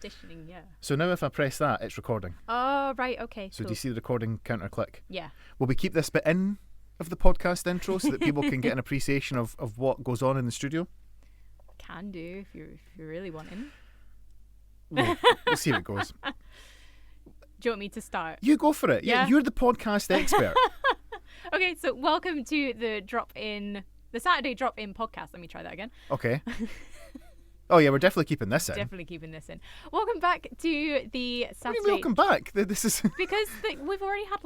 Auditioning, yeah. So now if I press that, it's recording. Oh, right, okay. So cool. do you see the recording counter click? Yeah. Will we keep this bit in of the podcast intro so that people can get an appreciation of what goes on in the studio? Can do if you're really wanting. We'll see how it goes. Do you want me to start? You go for it. Yeah. You're the podcast expert. Okay, so welcome to the Saturday Drop-In podcast. Let me try that again. Okay. Oh yeah, we're definitely keeping this in. Definitely keeping this in. Welcome back to the Saturday. What do you mean welcome back? This is because we've already had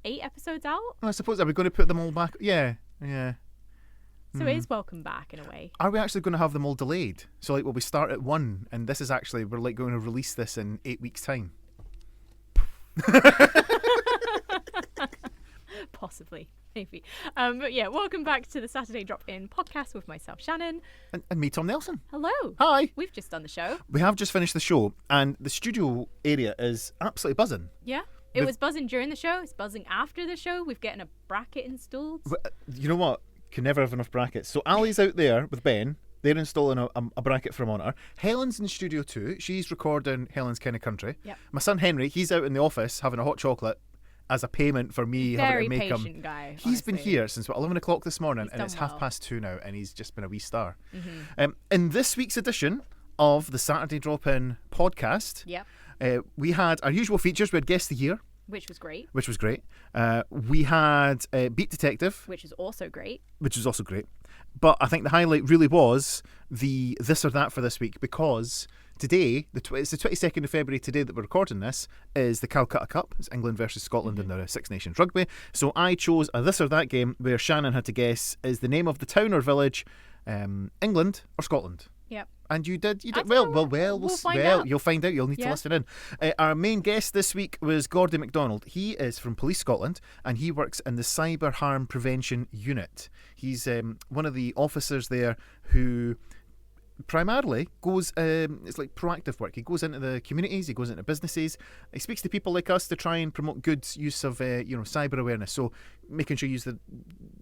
8 episodes out. I suppose, are we going to put them all back? Yeah. So it is welcome back in a way. Are we actually going to have them all delayed? So will we start at 1 and this is actually, we're going to release this in 8 weeks' time? Possibly. Maybe. But yeah, welcome back to the Saturday Drop-In podcast with myself, Shannon. And me, Tom Nelson. Hello. Hi. We've just done the show. We have just finished the show and the studio area is absolutely buzzing. Yeah. It was buzzing during the show. It's buzzing after the show. We've getting a bracket installed. You know what? Can never have enough brackets. So Ali's out there with Ben. They're installing a bracket for a monitor. Helen's in the studio too. She's recording Helen's Kind of Country. Yep. My son Henry, he's out in the office having a hot chocolate as a payment for me having to make him. Very patient guy. He's been here since 11 o'clock this morning and it's well. 2:30 now and he's just been a wee star. Mm-hmm. In this week's edition of the Saturday Drop-In podcast, we had our usual features. We had Guest of the Year. Which was great. We had Beat Detective. Which is also great. But I think the highlight really was the This or That for this week because today, it's the 22nd of February today that we're recording this, is the Calcutta Cup. It's England versus Scotland in the Six Nations Rugby. So I chose a This or That game where Shannon had to guess is the name of the town or village England or Scotland. Yep. And you did We'll find out. You'll find out. You'll need to listen in. Our main guest this week was Gordy MacDonald. He is from Police Scotland and he works in the Cyber Harm Prevention Unit. He's one of the officers there who primarily goes, it's like proactive work. He goes into the communities, he goes into businesses, he speaks to people like us to try and promote good use of cyber awareness. So making sure you use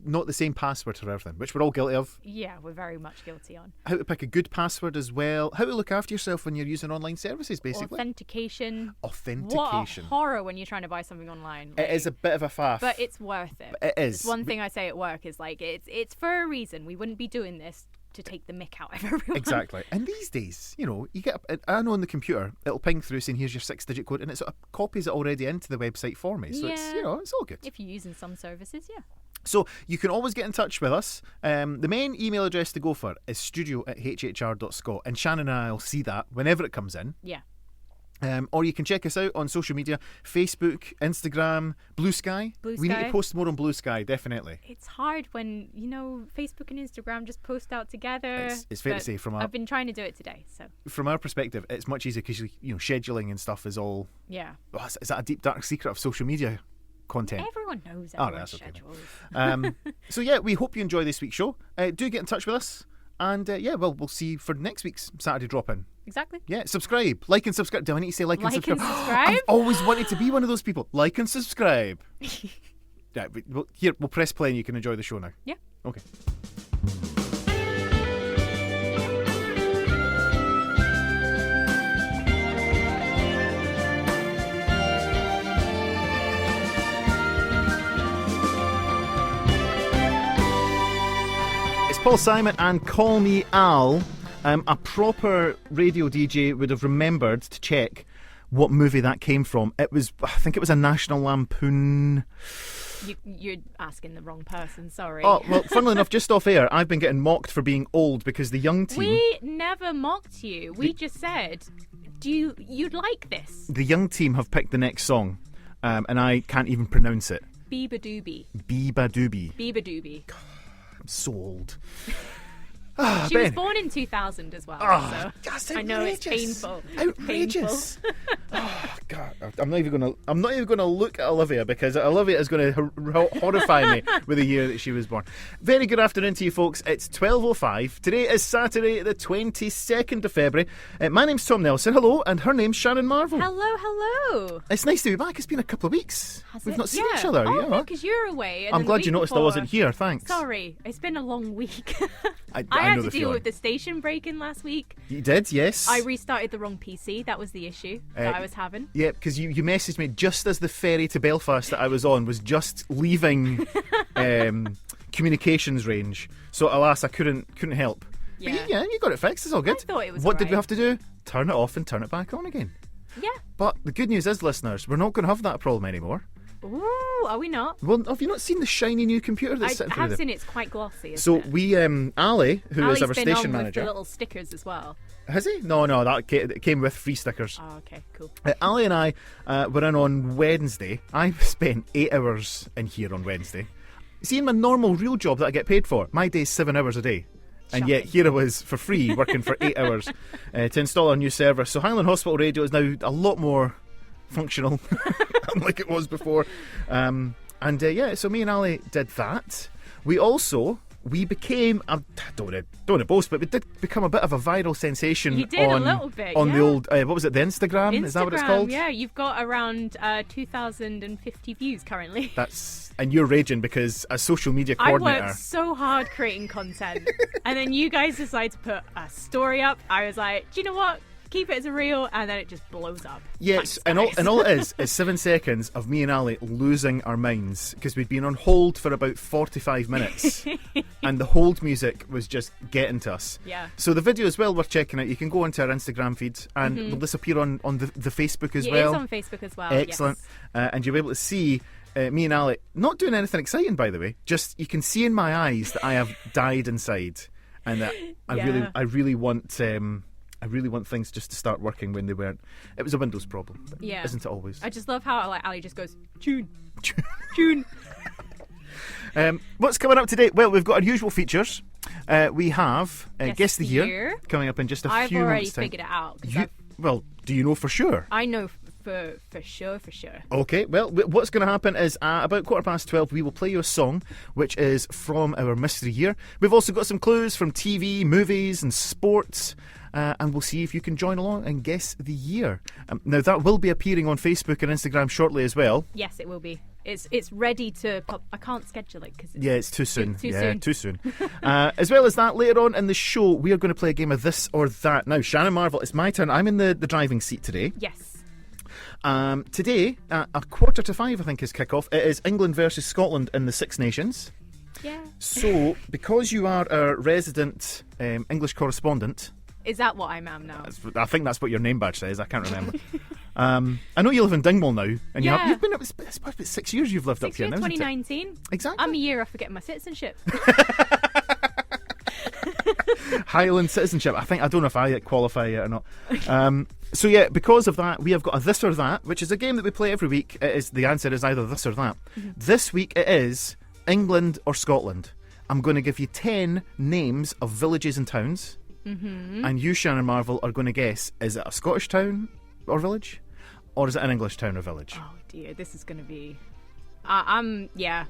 not the same password for everything, which we're all guilty of. Yeah, we're very much guilty on. How to pick a good password as well. How to look after yourself when you're using online services, basically. Authentication. What a horror when you're trying to buy something online. It is a bit of a faff. But it's worth it. It is. It's one thing I say at work is it's for a reason. We wouldn't be doing this to take the mick out of everyone. Exactly. And these days, you get I know on the computer it'll ping through saying here's your 6-digit code and it sort of copies it already into the website for me. So it's it's all good. If you're using some services, yeah. So you can always get in touch with us. The main email address to go for is studio@hhr.scot and Shannon and I will see that whenever it comes in. Yeah. Or you can check us out on social media, Facebook, Instagram, Blue Sky. We need to post more on Blue Sky, definitely. It's hard when, Facebook and Instagram just post out together. It's fair to say I've been trying to do it today, so. From our perspective, it's much easier because, scheduling and stuff is all... Yeah. Oh, is that a deep, dark secret of social media content? Everyone knows everyone's schedules. So, yeah, we hope you enjoy this week's show. Do get in touch with us. And, we'll see you for next week's Saturday Drop-In. Exactly. Yeah, subscribe. Like and subscribe. Do I need to say like and subscribe? I've always wanted to be one of those people. Like and subscribe. Yeah, we'll press play and you can enjoy the show now. Yeah. Okay. It's Paul Simon and Call Me Al. A proper radio DJ would have remembered to check what movie that came from. I think it was a National Lampoon. You're asking the wrong person, sorry. Oh, well, funnily enough, just off air, I've been getting mocked for being old because the young team... We never mocked you. We just said, you'd like this. The young team have picked the next song, and I can't even pronounce it. Beeba Doobie. Beeba Doobie. Beeba Doobie. I'm so old. She was born in 2000 as well, so that's outrageous. I know it's painful. Outrageous. Oh God, I'm not even gonna look at Olivia because Olivia is going to horrify me with the year that she was born. Very good afternoon to you folks. It's 12:05. Today is Saturday, the 22nd of February. My name's Tom Nelson. Hello, and her name's Shannon Marvel. Hello. It's nice to be back. It's been a couple of weeks. We've not seen each other. Oh, because you're away. And I'm glad you noticed I wasn't here. Thanks. Sorry, it's been a long week. I had to deal with the station break-in last week. You did, yes. I restarted the wrong PC. That was the issue that I was having. Yeah, because you messaged me just as the ferry to Belfast that I was on was just leaving communications range. So alas, I couldn't help. Yeah. But you got it fixed. It's all good. I thought it was What did we alright. have to do? Turn it off and turn it back on again. Yeah. But the good news is, listeners, we're not going to have that problem anymore. Ooh, are we not? Well, have you not seen the shiny new computer that's sitting I through have there? seen it's quite glossy. So Isn't it? we, Ali, who Ali's is our been station on manager, with the little stickers as well. has he? No, that it came with free stickers. Oh, okay, cool. Ali and I were in on Wednesday. I spent 8 hours in here on Wednesday. See, in my normal real job that I get paid for, my day's 7 hours a day. And yet here I was for free working for 8 hours to install our new server. So Highland Hospital Radio is now a lot more functional, unlike it was before. So me and Ali did that. We became, I don't want to boast, but we did become a bit of a viral sensation. You did a little bit, on yeah. the old, what was it, the Instagram? Is that what it's called? Yeah, you've got around 2,050 views currently. And you're raging because as social media I coordinator, worked so hard creating content, and then you guys decide to put a story up. I was like, do you know what? Keep it as a reel, and then it just blows up. yes, Thanks, and all it is 7 seconds of me and Ali losing our minds because we'd been on hold for about 45 minutes, and the hold music was just getting to us. Yeah. So the video is well worth checking out. You can go onto our Instagram feed, and will this appear on the Facebook as well? It is on Facebook as well. Excellent. Yes. And you'll be able to see me and Ali not doing anything exciting, by the way. Just you can see in my eyes that I have died inside, and that I really want things just to start working when they weren't. It was a Windows problem, but isn't it always? I just love how Ali just goes tune, tune. What's coming up today? Well, we've got our usual features. We have Guess the Year. Year coming up in just a I've few already months' time. figured it out. Well, do you know for sure? I know for sure. Okay, well, what's going to happen is about 12:15 we will play you a song which is from our mystery year. We've also got some clues from TV, movies and sports, and we'll see if you can join along and guess the year. Now that will be appearing on Facebook and Instagram shortly as well. Yes, it will be. It's ready to pop. I can't schedule it because it's too soon. Too soon. As well as that, later on in the show, we are going to play a game of this or that. Now, Shannon Marvel, it's my turn. I'm in the driving seat today. Yes. Today, 4:45, I think, is kick-off. It is England versus Scotland in the Six Nations. Yeah. So, because you are our resident English correspondent... Is that what I'm now? I think that's what your name badge says. I can't remember. I know you live in Dingwall now, and you've been up. It's about 6 years you've lived up here now, isn't it? 2019. Exactly. I'm a year off for getting my citizenship. Highland citizenship. I don't know if I qualify yet or not. So yeah, because of that, we have got a this or that, which is a game that we play every week. The answer is either this or that. Mm-hmm. This week it is England or Scotland. I'm going to give you 10 names of villages and towns. Mm-hmm. And you, Shannon Marvel, are going to guess, is it a Scottish town or village? Or is it an English town or village? Oh dear, this is going to be... yeah.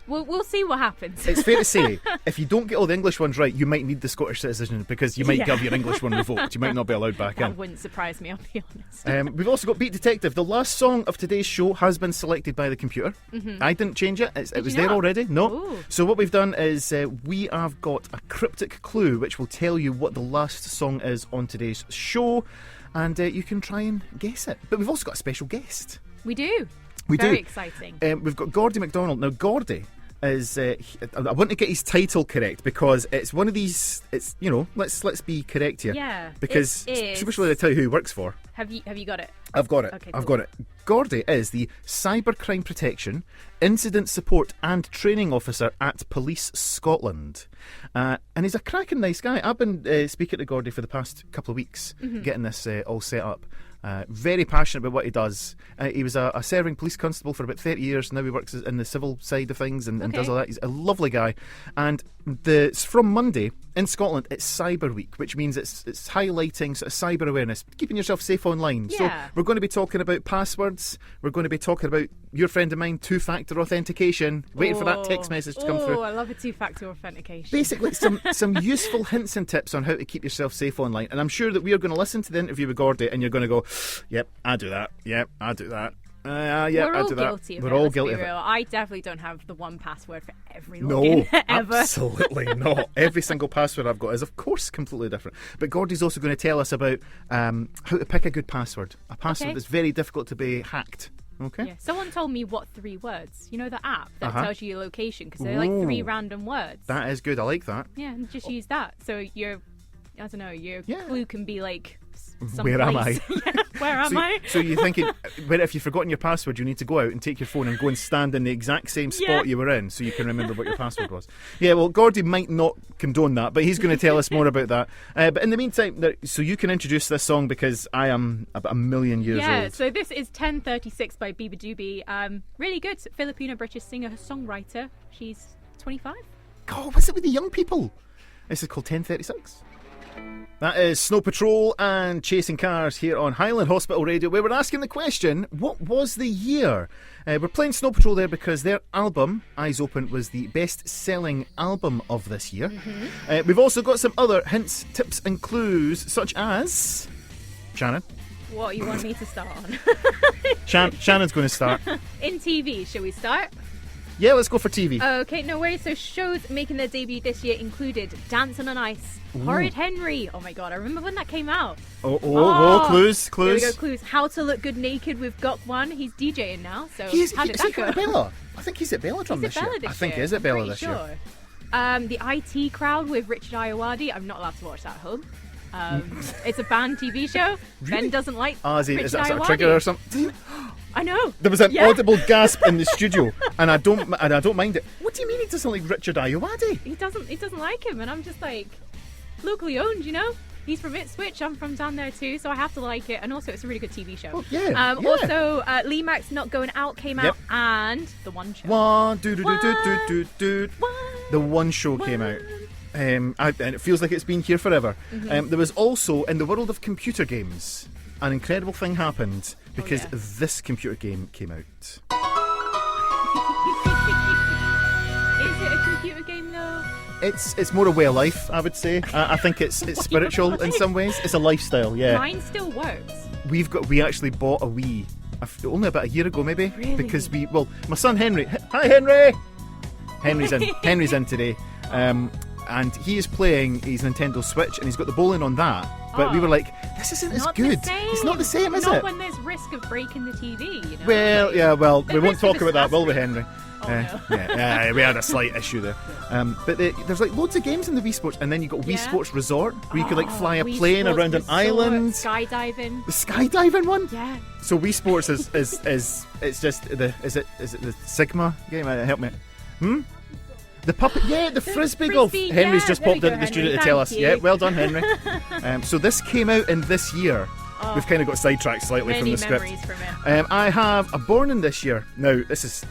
We'll see what happens. It's fair to say, if you don't get all the English ones right, you might need the Scottish citizenship because you might have your English one revoked. You might not be allowed back in. That wouldn't surprise me, I'll be honest. We've also got Beat Detective. The last song of today's show has been selected by the computer. Mm-hmm. I didn't change it. It was there already. No. Ooh. So what we've done is we have got a cryptic clue which will tell you what the last song is on today's show, and you can try and guess it. But we've also got a special guest. We do. We Very do. exciting. We've got Gordy MacDonald. Now, Gordy is I want to get his title correct because it's one of these. It's let's be correct here. Yeah. Because super sure to tell you who he works for. Have you got it? I've got it. Okay, I've cool. got it. Gordy is the Cybercrime Prevention, Incident Support and Training Officer at Police Scotland. And he's a cracking nice guy. I've been speaking to Gordy for the past couple of weeks, getting this all set up. Very passionate about what he does. He was a serving police constable for about 30 years. Now he works in the civil side of things and does all that. He's a lovely guy. And from Monday in Scotland, it's Cyber Week, which means it's highlighting sort of cyber awareness, keeping yourself safe online. Yeah. So we're going to be talking about passwords. We're going to be talking about your friend of mine, two-factor authentication. Waiting for that text message to come through. Oh, I love a two-factor authentication. Basically, some useful hints and tips on how to keep yourself safe online. And I'm sure that we are going to listen to the interview with Gordy and you're going to go, yep, I do that. Yep, I do that. Yeah, We're I all do that. guilty of it. We're all Let's guilty be of it. real. I definitely don't have the one password for every No, login ever. absolutely not. Every single password I've got is, of course, completely different. But Gordy's also going to tell us about how to pick a good password. A password that's very difficult to be hacked. Okay. Yeah. Someone told me what 3 words. You know the app that tells you your location because they're Ooh. like 3 random words. That is good. I like that. Yeah, and just use that. So your clue can be like some Where am I? Where am I? So you're thinking, well, if you've forgotten your password, you need to go out and take your phone and go and stand in the exact same spot you were in so you can remember what your password was. Yeah, well, Gordy might not condone that, but he's going to tell us more about that. But in the meantime, so you can introduce this song because I am about 1 million years old. Yeah, so this is 1036 by Biba Doobie. Really good Filipino-British singer-songwriter. She's 25. God, what's it with the young people? This is called 1036. That is Snow Patrol and Chasing Cars here on Highland Hospital Radio, where we're asking the question, what was the year? We're playing Snow Patrol there because their album, Eyes Open, was the best-selling album of this year. We've also got some other hints, tips and clues, such as... Shannon? What you want me to start on? Shannon's going to start. In TV, shall we start? Yeah, let's go for TV. Okay, no worries. So shows making their debut this year included Dancing on Ice, Horrid Henry. Oh my god, I remember when that came out. Clues. There we go, clues. How to Look Good Naked with Gok One. He's DJing now, so how did that go? At Bella? I think he's at Belladrum this year. I think he's at Bella this year. The IT Crowd with Richard Ayoade. I'm not allowed to watch that at home. It's a banned TV show. Really? Ben doesn't like Is that a trigger or something? I know. There was an audible gasp in the studio, and I don't mind it. What do you mean he doesn't like Richard Ayoade? He doesn't like him, and I'm just like, locally owned, you know. He's from Ipswich. I'm from down there too, so I have to like it. And also, it's a really good TV show. Oh, yeah. Also, Lee Mack's Not Going Out came out, and The One Show. The One Show came out. And it feels like it's been here forever. There was also, in the world of computer games, an incredible thing happened because this computer game came out. Is it a computer game though? It's more a way of life, I would say. I think it's spiritual in some ways. It's a lifestyle, yeah. Mine still works. We actually bought a Wii only about a year ago, maybe. Really? Because my son Henry. Hi, Henry. Henry's in. Henry's in today. And he is playing his Nintendo Switch, and he's got the bowling on that. But we were like, this isn't as good. It's not the same, is it? Not when there's risk of breaking the TV, you know? Well, we won't talk about that, will we, Henry? No. We had a slight issue there. But there's like loads of games in the Wii Sports, and then you've got Wii Sports Resort, where you could like fly a plane around an island. Skydiving. The skydiving one? Yeah. So Wii Sports is it's just is it the Sigma game? Help me. The puppet, the frisbee golf. Henry's just popped into the studio to tell us. Yeah, well done, Henry. So this came out in this year. We've kind of got sidetracked slightly from the script. Many memories from it. I have a born in this year. Now, this is...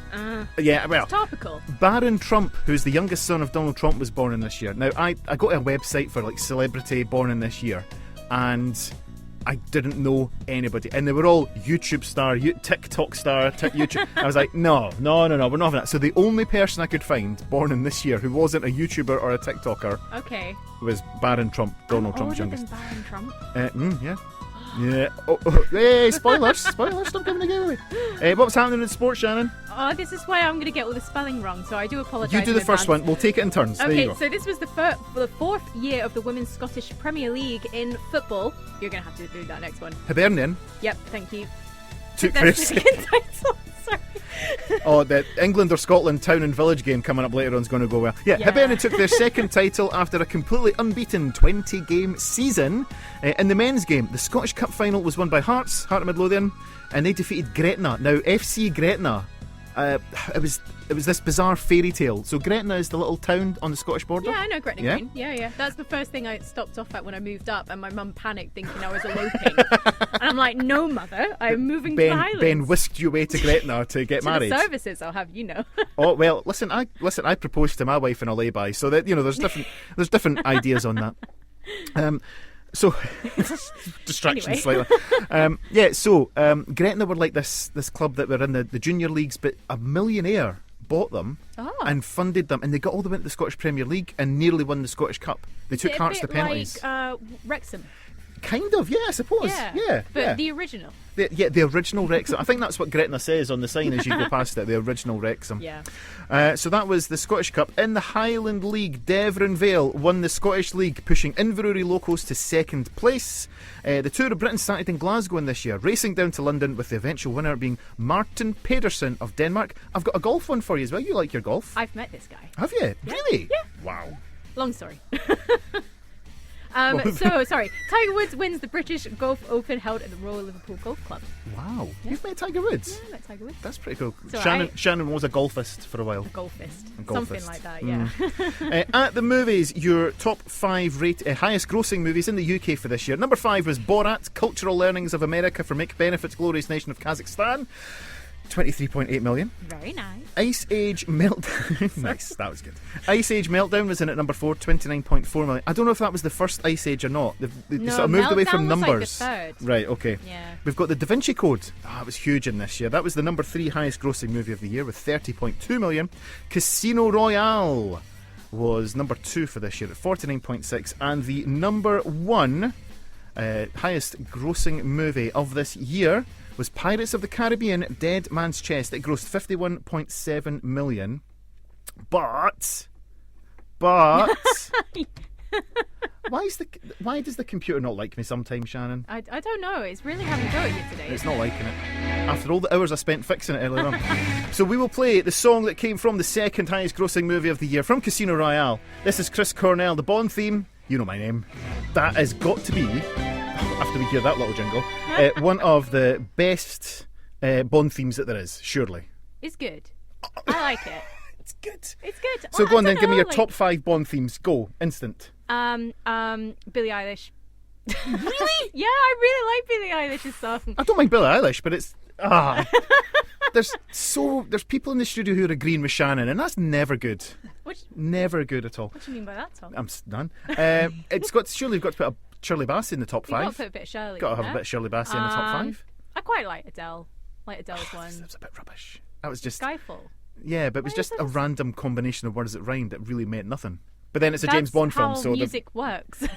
It's topical. Barron Trump, who's the youngest son of Donald Trump, was born in this year. Now, I got a website for like celebrity born in this year, and I didn't know anybody. And they were all YouTube star, TikTok star, YouTube. I was like, no, we're not having that. So the only person I could find born in this year who wasn't a YouTuber or a TikToker was Barron Trump, Donald Trump's youngest. Barron Trump? Yeah. Yeah. Hey, spoilers! Spoilers! Stop giving the game away. What's happening in sports, Shannon? Oh, this is why I'm going to get all the spelling wrong, so I do apologise. You do the first one. We'll take it in turns. There you go. So this was the fourth year of the Women's Scottish Premier League in football. You're going to have to do that next one. Hibernian. Yep, thank you. Took their second title. Sorry. The England or Scotland town and village game coming up later on is going to go well. Yeah. Hibernian took their second title after a completely unbeaten 20-game season. In the men's game, the Scottish Cup final was won by Heart of Midlothian, and they defeated Gretna. Now, FC Gretna, it was this bizarre fairy tale. So Gretna is the little town on the Scottish border. Yeah, I know Gretna Green. Yeah. That's the first thing I stopped off at when I moved up, and my mum panicked thinking I was eloping. And I'm like, no, mother, I'm moving to the Highlands. Ben whisked you away to Gretna to get married. The services, I'll have you know. Oh well, listen. I proposed to my wife in a lay-by, so that there's different ideas on that. So distraction slightly. Gretna were like this club that were in the junior leagues, but a millionaire bought them and funded them, and they got all the way to the Scottish Premier League and nearly won the Scottish Cup. They took Hearts to penalties. Like Wrexham. Kind of, yeah, I suppose. Yeah. But the original. The original Wrexham. I think that's what Gretna says on the sign as you go past it, the original Wrexham. Yeah. So that was the Scottish Cup. In the Highland League, Devon Vale won the Scottish League, pushing Inverurie Locos to second place. The Tour of Britain started in Glasgow this year, racing down to London with the eventual winner being Martin Pedersen of Denmark. I've got a golf one for you as well. You like your golf? I've met this guy. Have you? Yeah. Really? Yeah. Wow. Long story. Tiger Woods wins the British Golf Open held at the Royal Liverpool Golf Club. Wow. Yeah. You've met Tiger Woods? Yeah, I met Tiger Woods. That's pretty cool. So Shannon was a golfist for a while. A golfist. A golfist. Something like that, yeah. At the movies, your top 5 highest grossing movies in the UK for this year. Number 5 was Borat, Cultural Learnings of America for Make Benefits Glorious Nation of Kazakhstan. 23.8 million. Very nice. Ice Age Meltdown. Nice, that was good. Ice Age Meltdown was in at number 4, 29.4 million. I don't know if that was the first Ice Age or not. They sort of moved away from numbers. Like the third. Right, okay. Yeah. We've got the Da Vinci Code. It was huge in this year. That was the number 3 highest grossing movie of the year with 30.2 million. Casino Royale was number 2 for this year at 49.6, and the number 1 highest grossing movie of this year was Pirates of the Caribbean Dead Man's Chest. It grossed 51.7 million. But why does the computer not like me sometimes, Shannon? I don't know. It's really having a go at you today. It's not liking it. After all the hours I spent fixing it earlier on. So we will play the song that came from the second highest grossing movie of the year, from Casino Royale. This is Chris Cornell, the Bond theme. You know my name. That has got to be, after we hear that little jingle, one of the best Bond themes that there is, surely. It's good. I like it. It's good. It's good. So go on then, give me your top 5 Bond themes. Go, instant. Billie Eilish. Really? Yeah, I really like Billie Eilish's song. I don't mind Billie Eilish, but it's there's people in the studio who are agreeing with Shannon, and that's never good. Never good at all. What do you mean by that, Tom? I'm done. Surely you've got to put a Shirley Bassey in the top 5. You've got to put a bit of Shirley. Got to have a bit of Shirley Bassey in the top 5. I quite like Adele. Like Adele's one. That was a bit rubbish. That was just Skyfall. Yeah, but it was just a random combination of words that rhymed that really meant nothing. But then it's a James Bond film, so music works.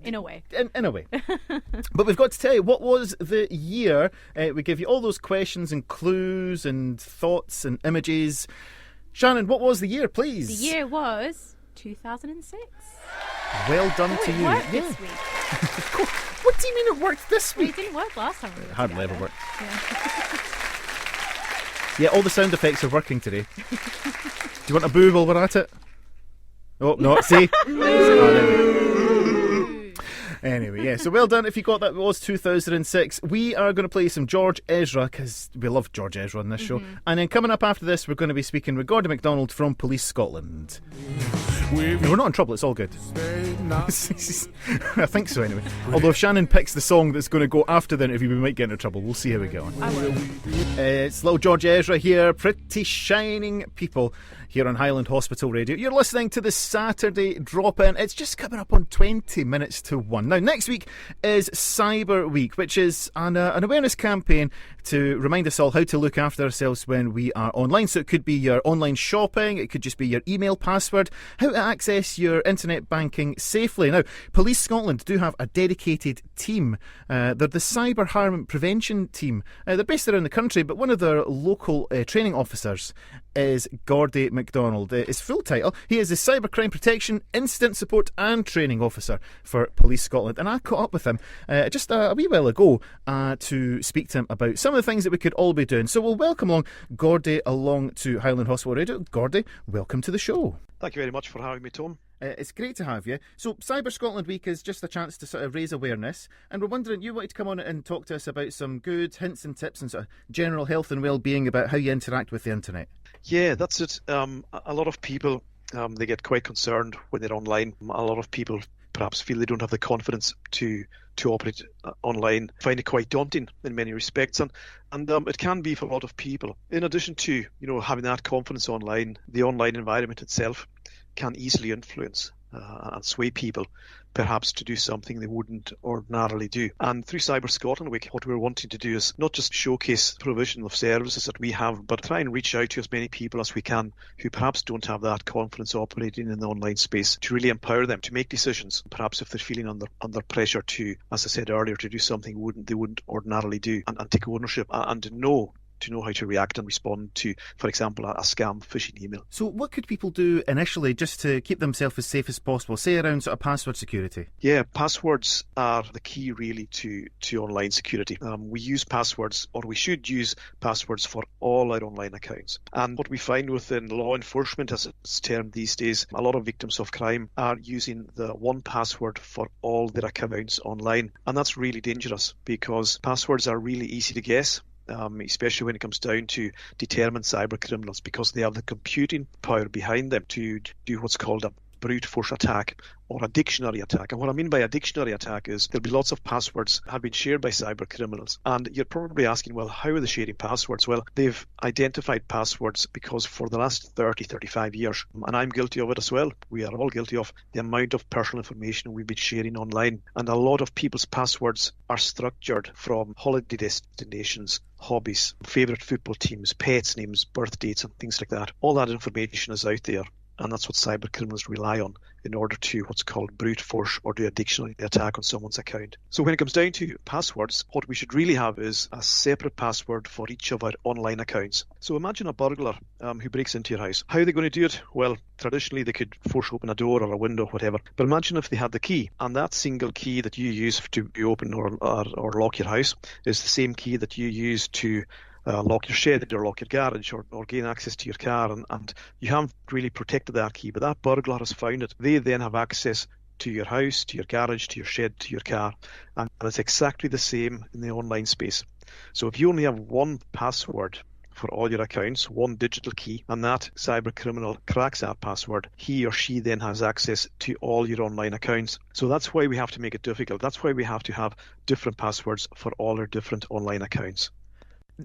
In a way. In a way. But we've got to tell you, what was the year? We give you all those questions and clues and thoughts and images. Shannon, what was the year, please? The year was 2006. Well done to you. It worked this week. What do you mean it worked this week? It didn't work last time. It hardly ever worked. Yeah. Yeah, all the sound effects are working today. Do you want a boo while we're at it? Oh, no, see? Anyway, yeah, so well done if you got that. It was 2006. We are going to play some George Ezra, because we love George Ezra on this show. And then coming up after this, we're going to be speaking with Gordy MacDonald from Police Scotland. We're not in trouble, it's all good. I think so anyway. Although if Shannon picks the song that's going to go after the interview, we might get into trouble. We'll see how we get on. I will. It's little George Ezra here, Pretty Shining People, here on Highland Hospital Radio. You're listening to the Saturday Drop-In. It's just coming up on 20 minutes to 1. Now, next week is Cyber Week, which is an awareness campaign to remind us all how to look after ourselves when we are online. So it could be your online shopping, it could just be your email password, how to access your internet banking safely. Now, Police Scotland do have a dedicated team. They're the Cyber Harm Prevention team. They're based around the country, but one of their local training officers is Gordy MacDonald. His full title, he is the Cybercrime Prevention, Incident Support and Training Officer for Police Scotland. And I caught up with him just a wee while ago to speak to him about some of the things that we could all be doing. So we'll welcome along Gordy along to Highland Hospital Radio. Gordy, welcome to the show. Thank you very much for having me, Tom. It's great to have you. So Cyber Scotland Week is just a chance to sort of raise awareness, and we're wondering, you wanted to come on and talk to us about some good hints and tips and sort of general health and well-being about how you interact with the internet. Yeah, that's it. A lot of people, they get quite concerned when they're online. A lot of people perhaps feel they don't have the confidence to operate online, find it quite daunting in many respects, and it can be for a lot of people. In addition to having that confidence online, the online environment itself can easily influence and sway people perhaps to do something they wouldn't ordinarily do. And through Cyber Scotland Week, what we're wanting to do is not just showcase provision of services that we have, but try and reach out to as many people as we can who perhaps don't have that confidence operating in the online space, to really empower them to make decisions, perhaps if they're feeling under pressure to, as I said earlier, to do something they wouldn't ordinarily do, and take ownership and to know how to react and respond to, for example, a scam phishing email. So what could people do initially just to keep themselves as safe as possible, say around sort of password security? Yeah, passwords are the key really to online security. We use passwords, or we should use passwords, for all our online accounts. And what we find within law enforcement, as it's termed these days, a lot of victims of crime are using the one password for all their accounts online. And that's really dangerous, because passwords are really easy to guess. Especially when it comes down to determined cyber criminals, because they have the computing power behind them to do what's called a brute force attack or a dictionary attack. And what I mean by a dictionary attack is there'll be lots of passwords have been shared by cyber criminals. And you're probably asking, well, how are they sharing passwords? Well, they've identified passwords because for the last 30, 35 years, and I'm guilty of it as well, we are all guilty of the amount of personal information we've been sharing online. And a lot of people's passwords are structured from holiday destinations, hobbies, favourite football teams, pets' names, birth dates, and things like that. All that information is out there. And that's what cyber criminals rely on in order to what's called brute force or do a dictionary attack on someone's account. So when it comes down to passwords, what we should really have is a separate password for each of our online accounts. So imagine a burglar who breaks into your house. How are they going to do it? Well, traditionally they could force open a door or a window, whatever. But imagine if they had the key, and that single key that you use to open or lock your house is the same key that you use to lock your shed or lock your garage or gain access to your car, and you haven't really protected that key, but that burglar has found it. They then have access to your house, to your garage, to your shed, to your car, and it's exactly the same in the online space. So if you only have one password for all your accounts, one digital key, and that cyber criminal cracks that password, he or she then has access to all your online accounts. So that's why we have to make it difficult. That's why we have to have different passwords for all our different online accounts.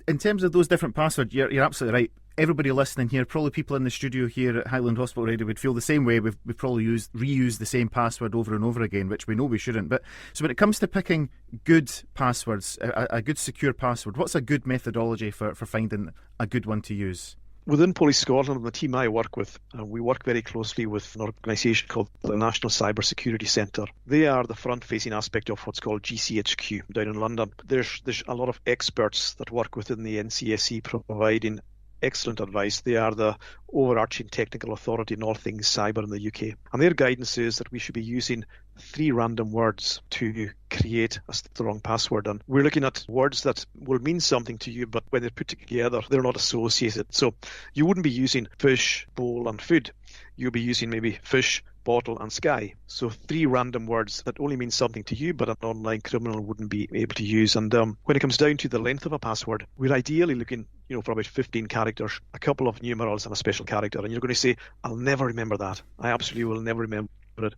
In terms of those different passwords, you're absolutely right. Everybody listening here, probably people in the studio here at Highland Hospital Radio, would feel the same way. We've probably reused the same password over and over again, which we know we shouldn't. But so when it comes to picking good passwords, a good secure password, what's a good methodology for finding a good one to use? Within Police Scotland, the team I work with, we work very closely with an organisation called the National Cyber Security Centre. They are the front-facing aspect of what's called GCHQ down in London. There's a lot of experts that work within the NCSC providing excellent advice. They are the overarching technical authority in all things cyber in the UK. And their guidance is that we should be using 3 random words to create a strong password. And we're looking at words that will mean something to you, but when they're put together, they're not associated. So you wouldn't be using fish, bowl, and food. You'll be using maybe fish, bottle, and sky. So 3 random words that only mean something to you, but an online criminal wouldn't be able to use. And when it comes down to the length of a password, we're ideally looking, for about 15 characters, a couple of numerals and a special character. And you're going to say, I'll never remember that. I absolutely will never remember it.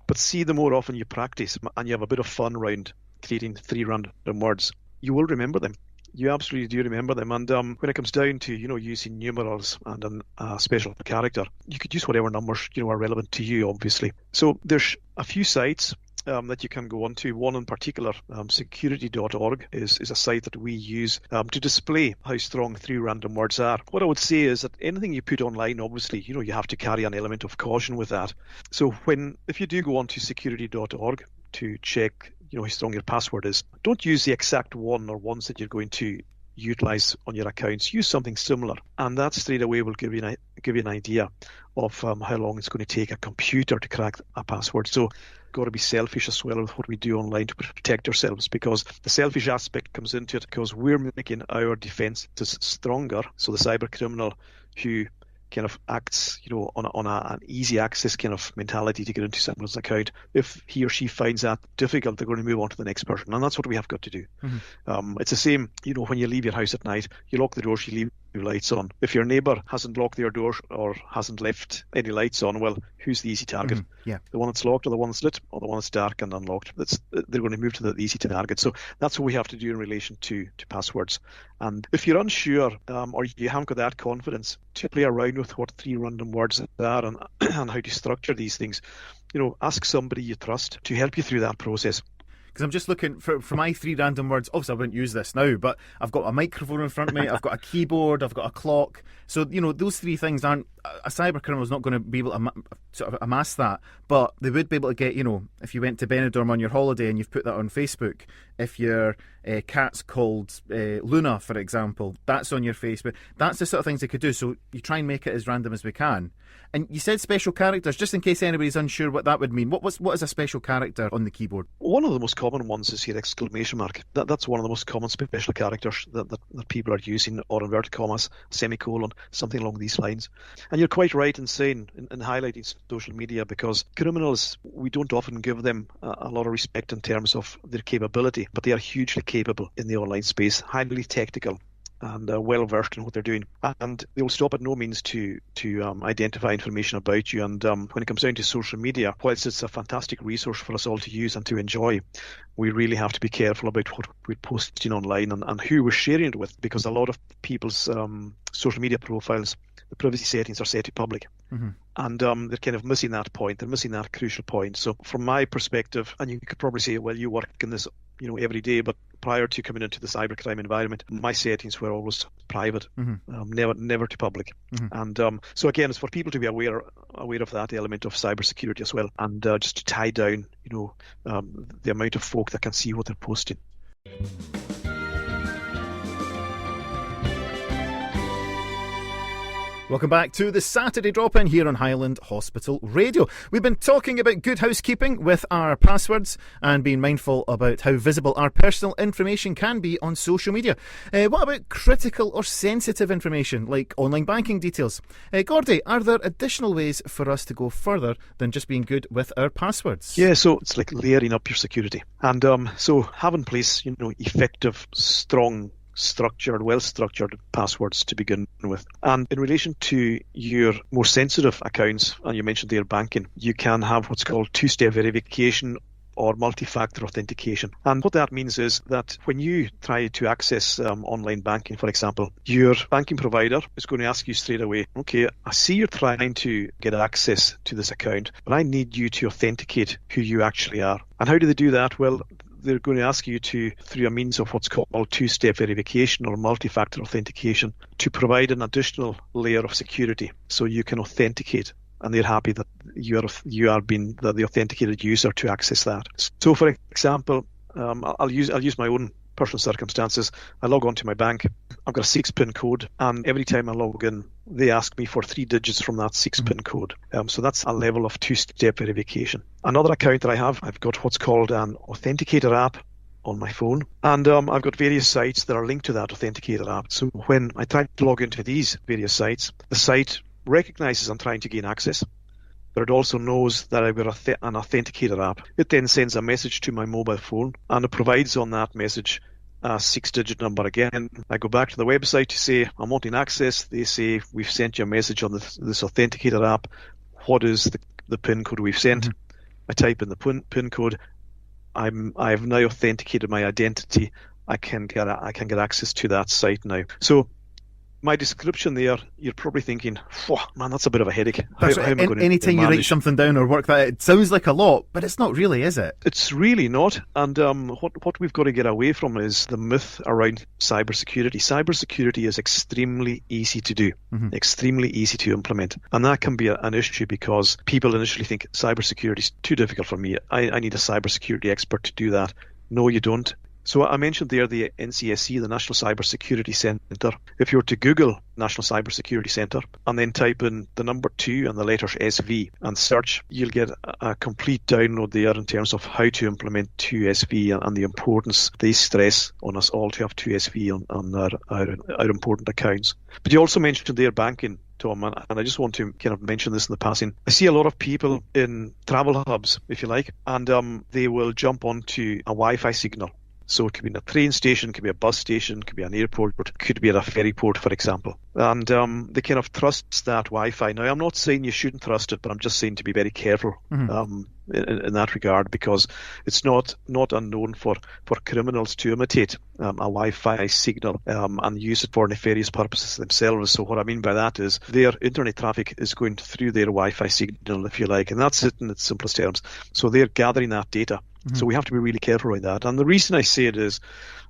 But see, the more often you practice and you have a bit of fun around creating 3 random words, you will remember them. You absolutely do remember them. And when it comes down to, using numerals and a special character, you could use whatever numbers, are relevant to you, obviously. So there's a few sites that you can go on to. One in particular, security.org, is a site that we use to display how strong 3 random words are. What I would say is that anything you put online, obviously, you have to carry an element of caution with that. So if you do go on to security.org to check how strong your password is, don't use the exact one or ones that you're going to utilize on your accounts. Use something similar, and that straight away will give you an idea of how long it's going to take a computer to crack a password. So got to be selfish as well with what we do online to protect ourselves, because the selfish aspect comes into it because we're making our defenses stronger. So the cyber criminal who kind of acts, on an easy access kind of mentality to get into someone's account, if he or she finds that difficult, they're going to move on to the next person, and that's what we have got to do. Mm-hmm. It's the same, when you leave your house at night, you lock the doors, you leave your lights on. If your neighbour hasn't locked their door or hasn't left any lights on, well, who's the easy target? Mm-hmm. Yeah. The one that's locked, or the one that's lit, or the one that's dark and unlocked? They're going to move to the easy target. So that's what we have to do in relation to passwords. And if you're unsure or you haven't got that confidence to play around with what 3 random words are and how to structure these things, ask somebody you trust to help you through that process. Because I'm just looking for my 3 random words. Obviously, I wouldn't use this now, but I've got a microphone in front of me, I've got a keyboard, I've got a clock. So, those 3 things aren't... A cyber criminal's not going to be able to sort of amass that, but they would be able to get, if you went to Benidorm on your holiday and you've put that on Facebook, if your cat's called Luna, for example, that's on your Facebook. That's the sort of things they could do. So you try and make it as random as we can. And you said special characters, just in case anybody's unsure what that would mean. What is a special character on the keyboard? One of the most common ones is your exclamation mark. That's one of the most common special characters that people are using, or inverted commas, semicolon, something along these lines. And you're quite right in saying, in highlighting social media, because criminals, we don't often give them a lot of respect in terms of their capability, but they are hugely capable in the online space, highly technical, and well versed in what they're doing, and they will stop at no means to identify information about you. And when it comes down to social media, whilst it's a fantastic resource for us all to use and to enjoy, we really have to be careful about what we're posting online and who we're sharing it with, because a lot of people's social media profiles, the privacy settings are set to public. Mm-hmm. And they're kind of missing that point. They're missing that crucial point. So from my perspective, and you could probably say, well, you work in this every day, but prior to coming into the cybercrime environment, my settings were always private, never to public. Mm-hmm. And so again, it's for people to be aware of that element of cybersecurity as well, and just to tie down, the amount of folk that can see what they're posting. Welcome back to the Saturday Drop-In here on Highland Hospital Radio. We've been talking about good housekeeping with our passwords and being mindful about how visible our personal information can be on social media. What about critical or sensitive information like online banking details? Gordy, are there additional ways for us to go further than just being good with our passwords? Yeah, so it's like layering up your security. And so have in place, effective, strong, well-structured passwords to begin with. And in relation to your more sensitive accounts, and you mentioned their banking, you can have what's called two-step verification or multi-factor authentication. And what that means is that when you try to access online banking, for example, your banking provider is going to ask you straight away, okay, I see you're trying to get access to this account, but I need you to authenticate who you actually are. And how do they do that? Well, they're going to ask you to, through a means of what's called two-step verification or multi-factor authentication, to provide an additional layer of security so you can authenticate, and they're happy that you are being the authenticated user to access that. So, for example, I'll use my own personal circumstances. I log on to my bank. I've got a 6-pin code, and every time I log in, they ask me for 3 digits from that 6-pin code. So that's a level of two-step verification. Another account that I have, I've got what's called an authenticator app on my phone, and I've got various sites that are linked to that authenticator app. So when I try to log into these various sites, the site recognizes I'm trying to gain access, but it also knows that I've got an authenticator app. It then sends a message to my mobile phone, and it provides on that message a 6-digit number again. I go back to the website to say I'm wanting access. They say, we've sent you a message on this authenticator app. What is the PIN code we've sent? Mm-hmm. I type in the PIN code. I've now authenticated my identity. I can get access to that site now. So my description there, you're probably thinking, man, that's a bit of a headache. How am I going to anytime you write something down or work that, it sounds like a lot, but it's not really, is it? It's really not. And what we've got to get away from is the myth around cybersecurity. Cybersecurity is extremely easy to do, extremely easy to implement. And that can be an issue because people initially think cybersecurity is too difficult for me. I need a cybersecurity expert to do that. No, you don't. So I mentioned there the NCSC, the National Cybersecurity Centre. If you were to Google National Cybersecurity Centre and then type in the number 2 and the letters SV and search, you'll get a complete download there in terms of how to implement 2SV and the importance they stress on us all to have 2SV on our important accounts. But you also mentioned there banking, Tom, and I just want to kind of mention this in the passing. I see a lot of people in travel hubs, if you like, and they will jump onto a Wi-Fi signal. So it could be in a train station, it could be a bus station, it could be an airport, it could be at a ferry port, for example. And they kind of trust that Wi-Fi. Now, I'm not saying you shouldn't trust it, but I'm just saying to be very careful in that regard, because it's not unknown for criminals to imitate a Wi-Fi signal and use it for nefarious purposes themselves. So what I mean by that is their internet traffic is going through their Wi-Fi signal, if you like, and that's it in its simplest terms. So they're gathering that data. So we have to be really careful with that. And the reason I say it is,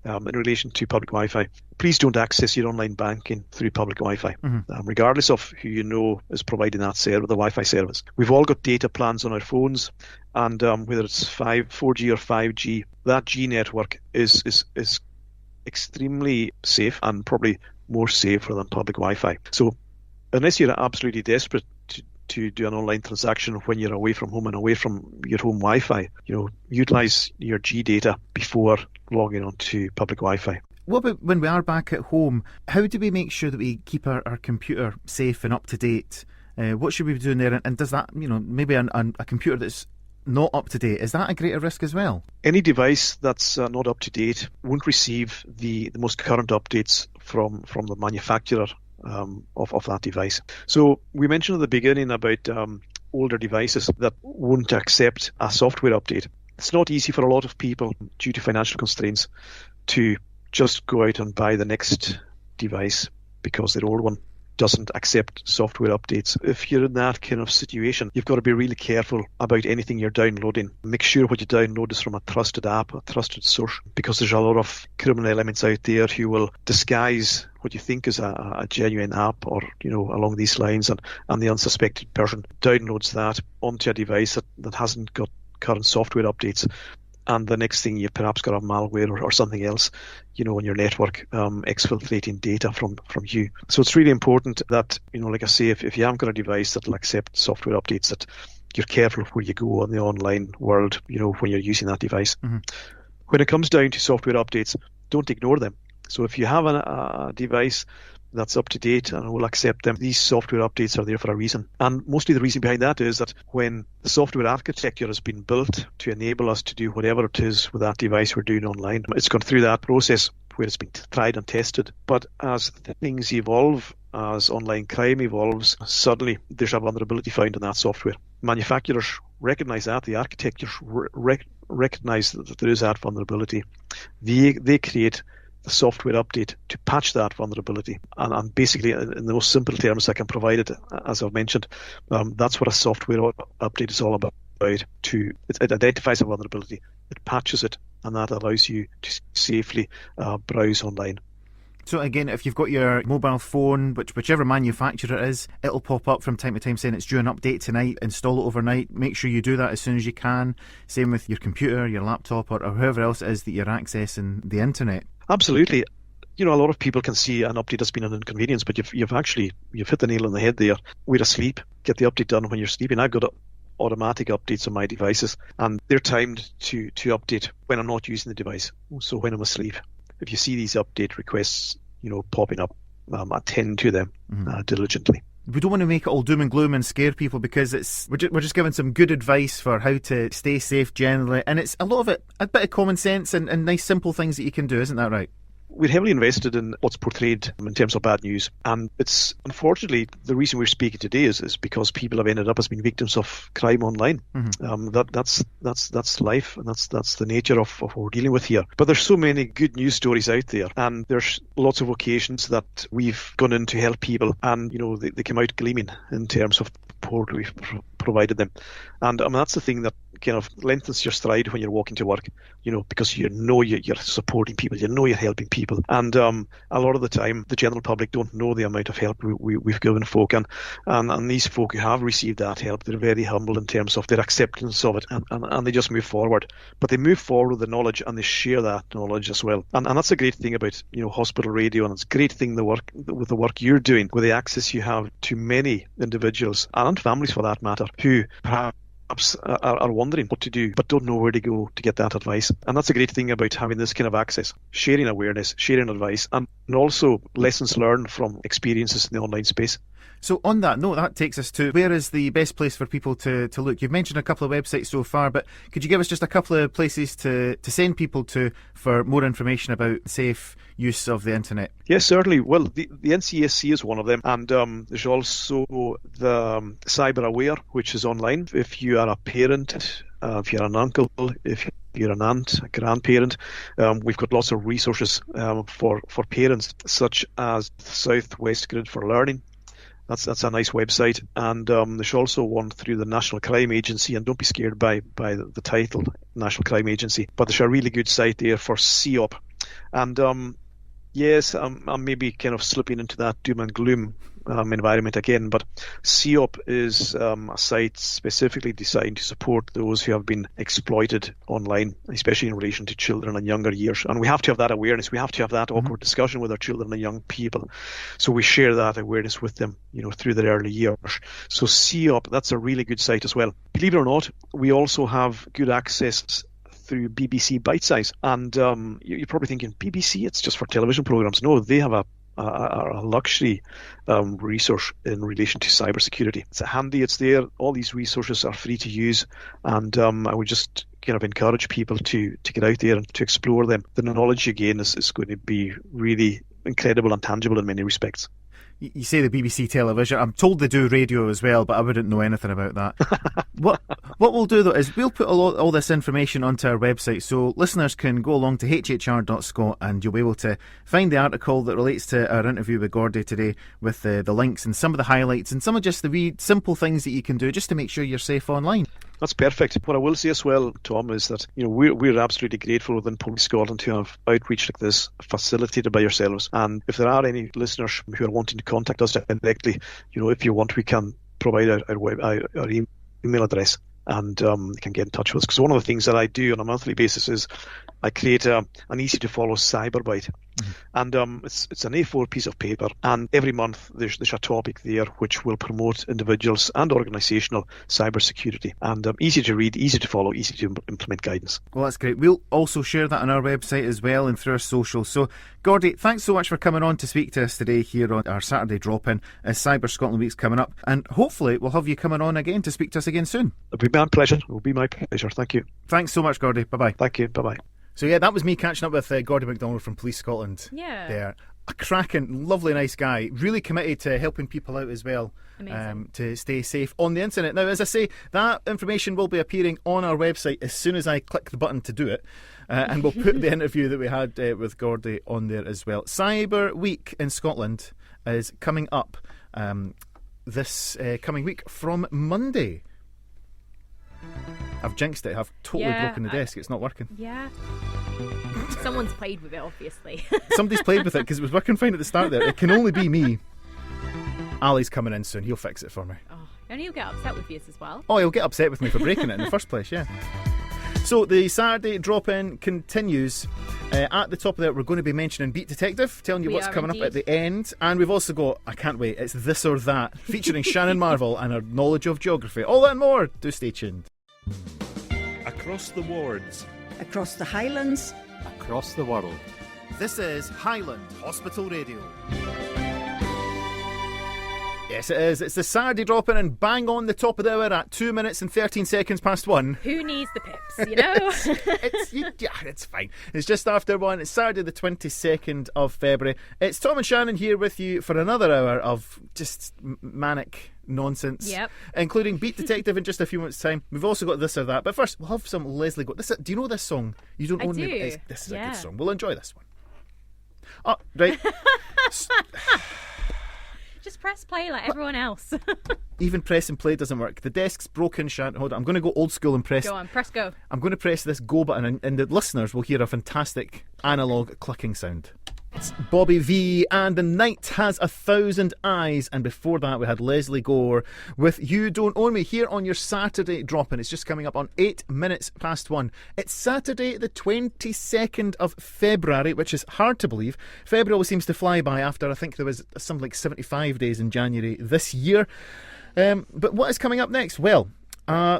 in relation to public Wi-Fi, please don't access your online banking through public Wi-Fi, regardless of who you know is providing that the Wi-Fi service. We've all got data plans on our phones, and whether it's 4G or 5G, that G network is extremely safe and probably more safer than public Wi-Fi. So unless you're absolutely desperate to do an online transaction when you're away from home and away from your home Wi-Fi, utilize your G data before logging on to public Wi-Fi. What about when we are back at home? How do we make sure that we keep our computer safe and up to date? What should we be doing there? And does that, maybe a computer that's not up to date, is that a greater risk as well? Any device that's not up to date won't receive the most current updates from the manufacturer of that device. So we mentioned at the beginning about older devices that won't accept a software update. It's not easy for a lot of people due to financial constraints to just go out and buy the next device because their old one doesn't accept software updates. If you're in that kind of situation, you've got to be really careful about anything you're downloading. Make sure what you download is from a trusted app, a trusted source, because there's a lot of criminal elements out there who will disguise what you think is a genuine app or, along these lines, and the unsuspected person downloads that onto a device that hasn't got current software updates. And the next thing, you perhaps got a malware or something else, on your network, exfiltrating data from you. So it's really important that, like I say, if you haven't got a device that will accept software updates, that you're careful where you go in the online world, when you're using that device. When it comes down to software updates, don't ignore them. So if you have a device that's up to date and will accept them, these software updates are there for a reason. And mostly the reason behind that is that when the software architecture has been built to enable us to do whatever it is with that device we're doing online, it's gone through that process where it's been tried and tested. But as things evolve, as online crime evolves, suddenly there's a vulnerability found in that software. Manufacturers recognize that, the architectures recognize that there is that vulnerability. They create the software update to patch that vulnerability. And basically, in the most simple terms I can provide it, as I've mentioned, that's what a software update is all about. It identifies a vulnerability, it patches it, and that allows you to safely browse online. So again, if you've got your mobile phone, whichever manufacturer it is, it'll pop up from time to time saying it's due an update tonight, install it overnight. Make sure you do that as soon as you can. Same with your computer, your laptop, or whoever else it is that you're accessing the internet. Absolutely. A lot of people can see an update has been an inconvenience, but you've hit the nail on the head there. We're asleep. Get the update done when you're sleeping. I've got automatic updates on my devices, and they're timed to update when I'm not using the device. So when I'm asleep, if you see these update requests, popping up, attend to them diligently. We don't want to make it all doom and gloom and scare people, because we're just giving some good advice for how to stay safe generally, and it's a lot of it, a bit of common sense and nice simple things that you can do, isn't that right? We're heavily invested in what's portrayed in terms of bad news, and it's unfortunately the reason we're speaking today is because people have ended up as being victims of crime online. That's life, and that's the nature of what we're dealing with here. But there's so many good news stories out there, and there's lots of occasions that we've gone in to help people, and they come out gleaming in terms of support we've provided them. And that's the thing that kind of lengthens your stride when you're walking to work, because you're supporting people, you're helping people. And a lot of the time, the general public don't know the amount of help we've given folk. And these folk who have received that help, they're very humble in terms of their acceptance of it, and they just move forward. But they move forward with the knowledge, and they share that knowledge as well. And that's a great thing about hospital radio, and it's a great thing with the work you're doing, with the access you have to many individuals and families for that matter, who perhaps perhaps are wondering what to do, but don't know where to go to get that advice. And that's a great thing about having this kind of access, sharing awareness, sharing advice, and also lessons learned from experiences in the online space. So on that note, that takes us to where is the best place for people to look? You've mentioned a couple of websites so far, but could you give us just a couple of places to send people to for more information about safe use of the internet? Yes, certainly. Well, the NCSC is one of them, and there's also the Cyber Aware, which is online. If you are a parent, if you're an uncle, if you're an aunt, a grandparent, we've got lots of resources for parents, such as the Southwest Grid for Learning. That's a nice website, and there's also one through the National Crime Agency, and don't be scared by the title, National Crime Agency, but there's a really good site there for CEOP. And yes, I'm maybe kind of slipping into that doom and gloom environment again, but CEOP is a site specifically designed to support those who have been exploited online, especially in relation to children and younger years. And we have to have that awareness. We have to have that awkward discussion with our children and young people. So we share that awareness with them, through their early years. So CEOP, that's a really good site as well. Believe it or not, we also have good access through BBC Bitesize. And you're probably thinking, BBC, it's just for television programs. No, they have a luxury resource in relation to cybersecurity. It's handy, it's there. All these resources are free to use, and I would just kind of encourage people to get out there and to explore them. The knowledge you gain is going to be really incredible and tangible in many respects. You say the BBC television. I'm told they do radio as well, but I wouldn't know anything about that. What we'll do, though, is we'll put all this information onto our website, so listeners can go along to hhr.scot and you'll be able to find the article that relates to our interview with Gordy today, with the links and some of the highlights and some of just the wee simple things that you can do just to make sure you're safe online. That's perfect. What I will say as well, Tom, is that we're absolutely grateful within Police Scotland to have outreach like this facilitated by yourselves. And if there are any listeners who are wanting to contact us directly, if you want, we can provide our email address, and you can get in touch with us. Because one of the things that I do on a monthly basis is I create an easy to follow cyberbite. And it's an A4 piece of paper, and every month there's a topic there which will promote individuals and organisational cybersecurity, and easy to read, easy to follow, easy to implement guidance. Well, that's great. We'll also share that on our website as well and through our socials. So, Gordy, thanks so much for coming on to speak to us today here on our Saturday drop-in as Cyber Scotland Week's coming up, and hopefully we'll have you coming on again to speak to us again soon. It'll be my pleasure. It will be my pleasure. Thank you. Thanks so much, Gordy. Bye-bye. Thank you. Bye-bye. So yeah, that was me catching up with Gordy MacDonald from Police Scotland. Yeah. There. A cracking, lovely, nice guy. Really committed to helping people out as well. To stay safe on the internet. Now, as I say, that information will be appearing on our website as soon as I click the button to do it. And we'll put the interview that we had with Gordy on there as well. Cyber Week in Scotland is coming up this coming week from Monday. I've jinxed it. I've totally broken the desk. It's not working. Yeah. Someone's played with it, obviously. Somebody's played with it because it was working fine at the start there. It can only be me. Ali's coming in soon. He'll fix it for me. Oh, and he'll get upset with you as well. Oh, he'll get upset with me for breaking it in the first place, yeah. So the Saturday drop-in continues. At the top of there, we're going to be mentioning Beat Detective, telling you what's coming up at the end. And we've also got, I can't wait, it's This or That, featuring Shannon Marvel and her knowledge of geography. All that and more. Do stay tuned. Across the wards. Across the Highlands. Across the world. This is Highland Hospital Radio. Yes, it is. It's the Saturday drop-in and bang on the top of the hour at 2 minutes and 13 seconds past 1. Who needs the pips, It's fine. It's just after 1. It's Saturday the 22nd of February. It's Tom and Shannon here with you for another hour of just manic nonsense. Yep. Including Beat Detective in just a few minutes' time. We've also got This or That. But first, we'll have some Leslie Go. Do you know this song? You don't own me. This is a good song. We'll enjoy this one. Oh, right. Just press play like everyone else. Even press and play doesn't work. The desk's broken, Shannon. Hold on, I'm going to go old school and press. Go on, press go. I'm going to press this go button and the listeners will hear a fantastic analogue clicking sound. It's Bobby V and The Night Has 1,000 Eyes, and before that we had Leslie Gore with You Don't Own Me here on your Saturday drop-in. It's just coming up on 8 minutes past 1. It's Saturday the 22nd of February, which is hard to believe. February always seems to fly by after I think there was something like 75 days in January this year. But what is coming up next? Well,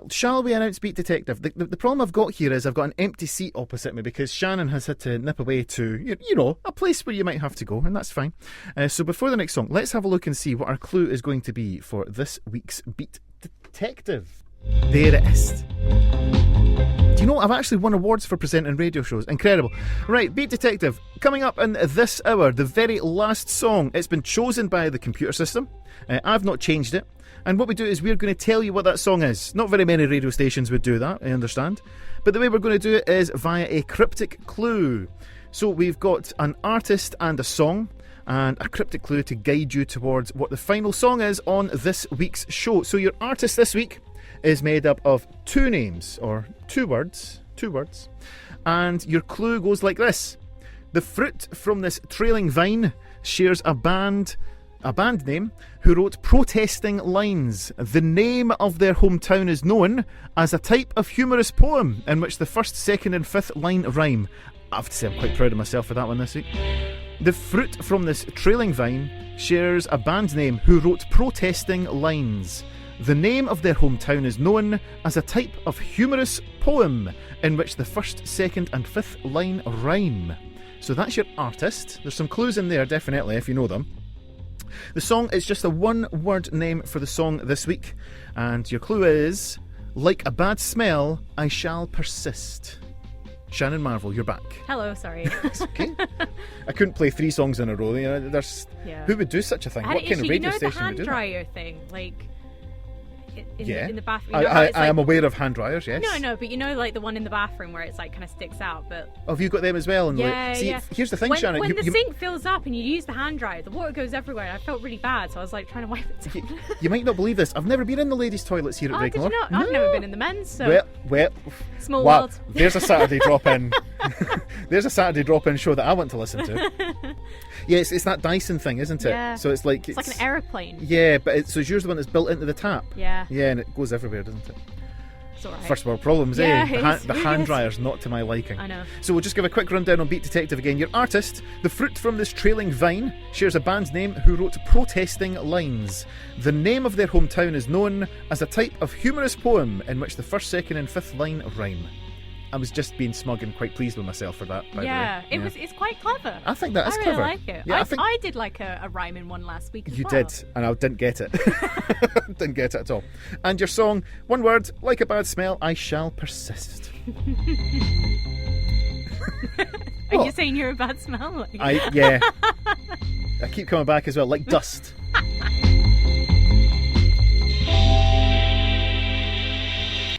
Shall we announce Beat Detective? The problem I've got here is I've got an empty seat opposite me because Shannon has had to nip away to, a place where you might have to go, and that's fine. So before the next song, let's have a look and see what our clue is going to be for this week's Beat Detective. There it is. Do you know, I've actually won awards for presenting radio shows. Incredible. Right, Beat Detective. Coming up in this hour, the very last song. It's been chosen by the computer system. I've not changed it. And what we do is we're going to tell you what that song is. Not very many radio stations would do that, I understand. But the way we're going to do it is via a cryptic clue. So we've got an artist and a song, and a cryptic clue to guide you towards what the final song is on this week's show. So your artist this week is made up of two names, or two words, and your clue goes like this. The fruit from this trailing vine shares a band name who wrote protesting lines. The name of their hometown is known as a type of humorous poem in which the first, second and fifth line rhyme. I have to say I'm quite proud of myself for that one this week. The fruit from this trailing vine shares a band name who wrote protesting lines. The name of their hometown is known as a type of humorous poem in which the first, second and fifth line rhyme. So that's your artist. There's some clues in there, definitely, if you know them. The song is just a one-word name for the song this week. And your clue is, like a bad smell, I shall persist. Shannon Marvel, you're back. Hello, sorry. It's okay. I couldn't play 3 songs in a row. Who would do such a thing? What kind of radio station would do that? The hand dryer thing, like... in the bathroom. I am aware of hand dryers, yes. No, but like the one in the bathroom where it's like kind of sticks out. But oh, have you got them as well? And here's the thing, Shannon. When the sink fills up and you use the hand dryer, the water goes everywhere. And I felt really bad, so I was like trying to wipe it down. You might not believe this. I've never been in the ladies' toilets here at Regmore. Did you not? I've never been in the men's. So. Well, small world. There's a Saturday drop-in. There's a Saturday drop-in show that I want to listen to. Yeah, it's that Dyson thing, isn't it? Yeah. So it's like an aeroplane. Yeah, but so yours the one that's built into the tap. Yeah. Yeah, and it goes everywhere, doesn't it? It's all right. First world problems, yeah, The hand dryer's not to my liking. I know. So we'll just give a quick rundown on Beat Detective again. Your artist, the fruit from this trailing vine, shares a band name who wrote protesting lines. The name of their hometown is known as a type of humorous poem in which the first, second and fifth line rhyme. I was just being smug and quite pleased with myself for that, by the way. It's quite clever. I think that is really clever. I like it. Yeah, I did like a rhyme in one last week as You well. did, and I didn't get it. Didn't get it at all. And your song, one word, like a bad smell, I shall persist. Are you saying you're a bad smell? Yeah. I keep coming back as well, like dust.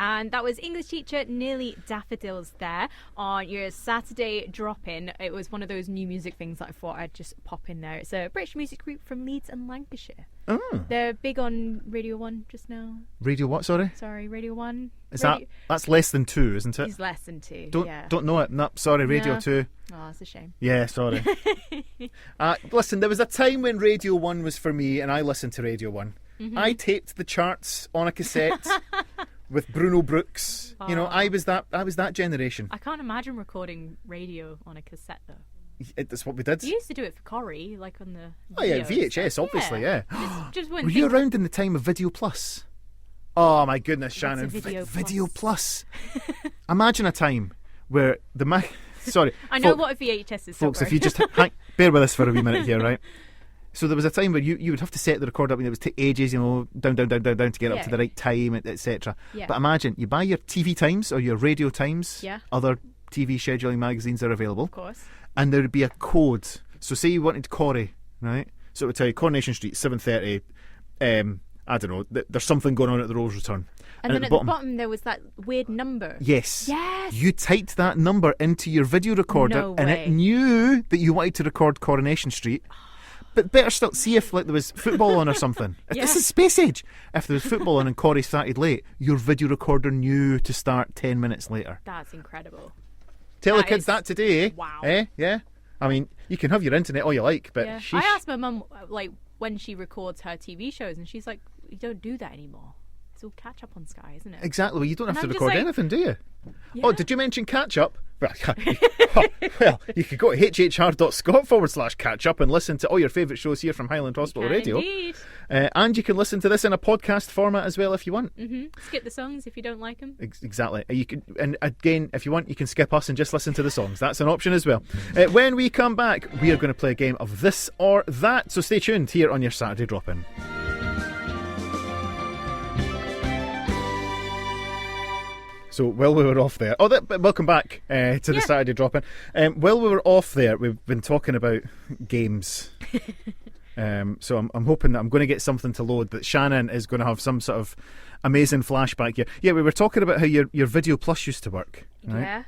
And that was English teacher Nearly Daffodils there on your Saturday drop-in. It was one of those new music things that I thought I'd just pop in there. It's a British music group from Leeds and Lancashire. Oh. They're big on Radio 1 just now. Radio what, sorry? Sorry, Radio 1. That's less than 2, isn't it? It's less than 2, Don't know it. No, sorry, Radio 2. Oh, that's a shame. Yeah, sorry. Listen, there was a time when Radio 1 was for me and I listened to Radio 1. Mm-hmm. I taped the charts on a cassette. With Bruno Brooks, I was that generation. I can't imagine recording radio on a cassette though. That's what we did. You used to do it for Corrie, like on the. Oh yeah, VHS, stuff. obviously, yeah. Just were you around in the time of Videoplus? Oh my goodness, Shannon, Videoplus. Imagine a time where sorry, I know what a VHS is, folks. If you just bear with us for a wee minute here, right? So there was a time where you would have to set the record up and it would take ages, down to get up to the right time, etc. Yeah. But imagine, you buy your TV Times or your Radio Times, other TV scheduling magazines are available. Of course. And there would be a code. So say you wanted Corrie, right? So it would tell you Coronation Street, 7:30, I don't know, there's something going on at the Rolls Return. And then at the bottom there was that weird number. Yes. You typed that number into your video recorder and it knew that you wanted to record Coronation Street. But better still, see if there was football on or something. This is Space Age. If there was football on and Corrie started late, your video recorder knew to start 10 minutes later. That's incredible. Tell the kids that today, eh? Wow. Yeah. I mean, you can have your internet all you like, but I asked my mum when she records her TV shows, and she's like, "You don't do that anymore. it's all catch up on Sky, isn't it? Exactly. Well, you don't have And to I'm just record like- anything, do you? Yeah. Oh, did you mention catch up? Well, you could go to hhr.scot/catch up and listen to all your favourite shows here from Highland Hospital Can Radio. Indeed. And you can listen to this in a podcast format as well if you want. Skip the songs if you don't like them. Exactly. You can, and again, if you want, you can skip us and just listen to the songs. That's an option as well. When we come back, we are going to play a game of this or that. So stay tuned here on your Saturday Drop-In. So while we were off there, welcome back to the Saturday Drop-In. While we were off there, we've been talking about games. So I'm hoping that I'm going to get something to load, that Shannon is going to have some sort of amazing flashback here. Yeah, we were talking about how your Video Plus used to work. Right? Yeah.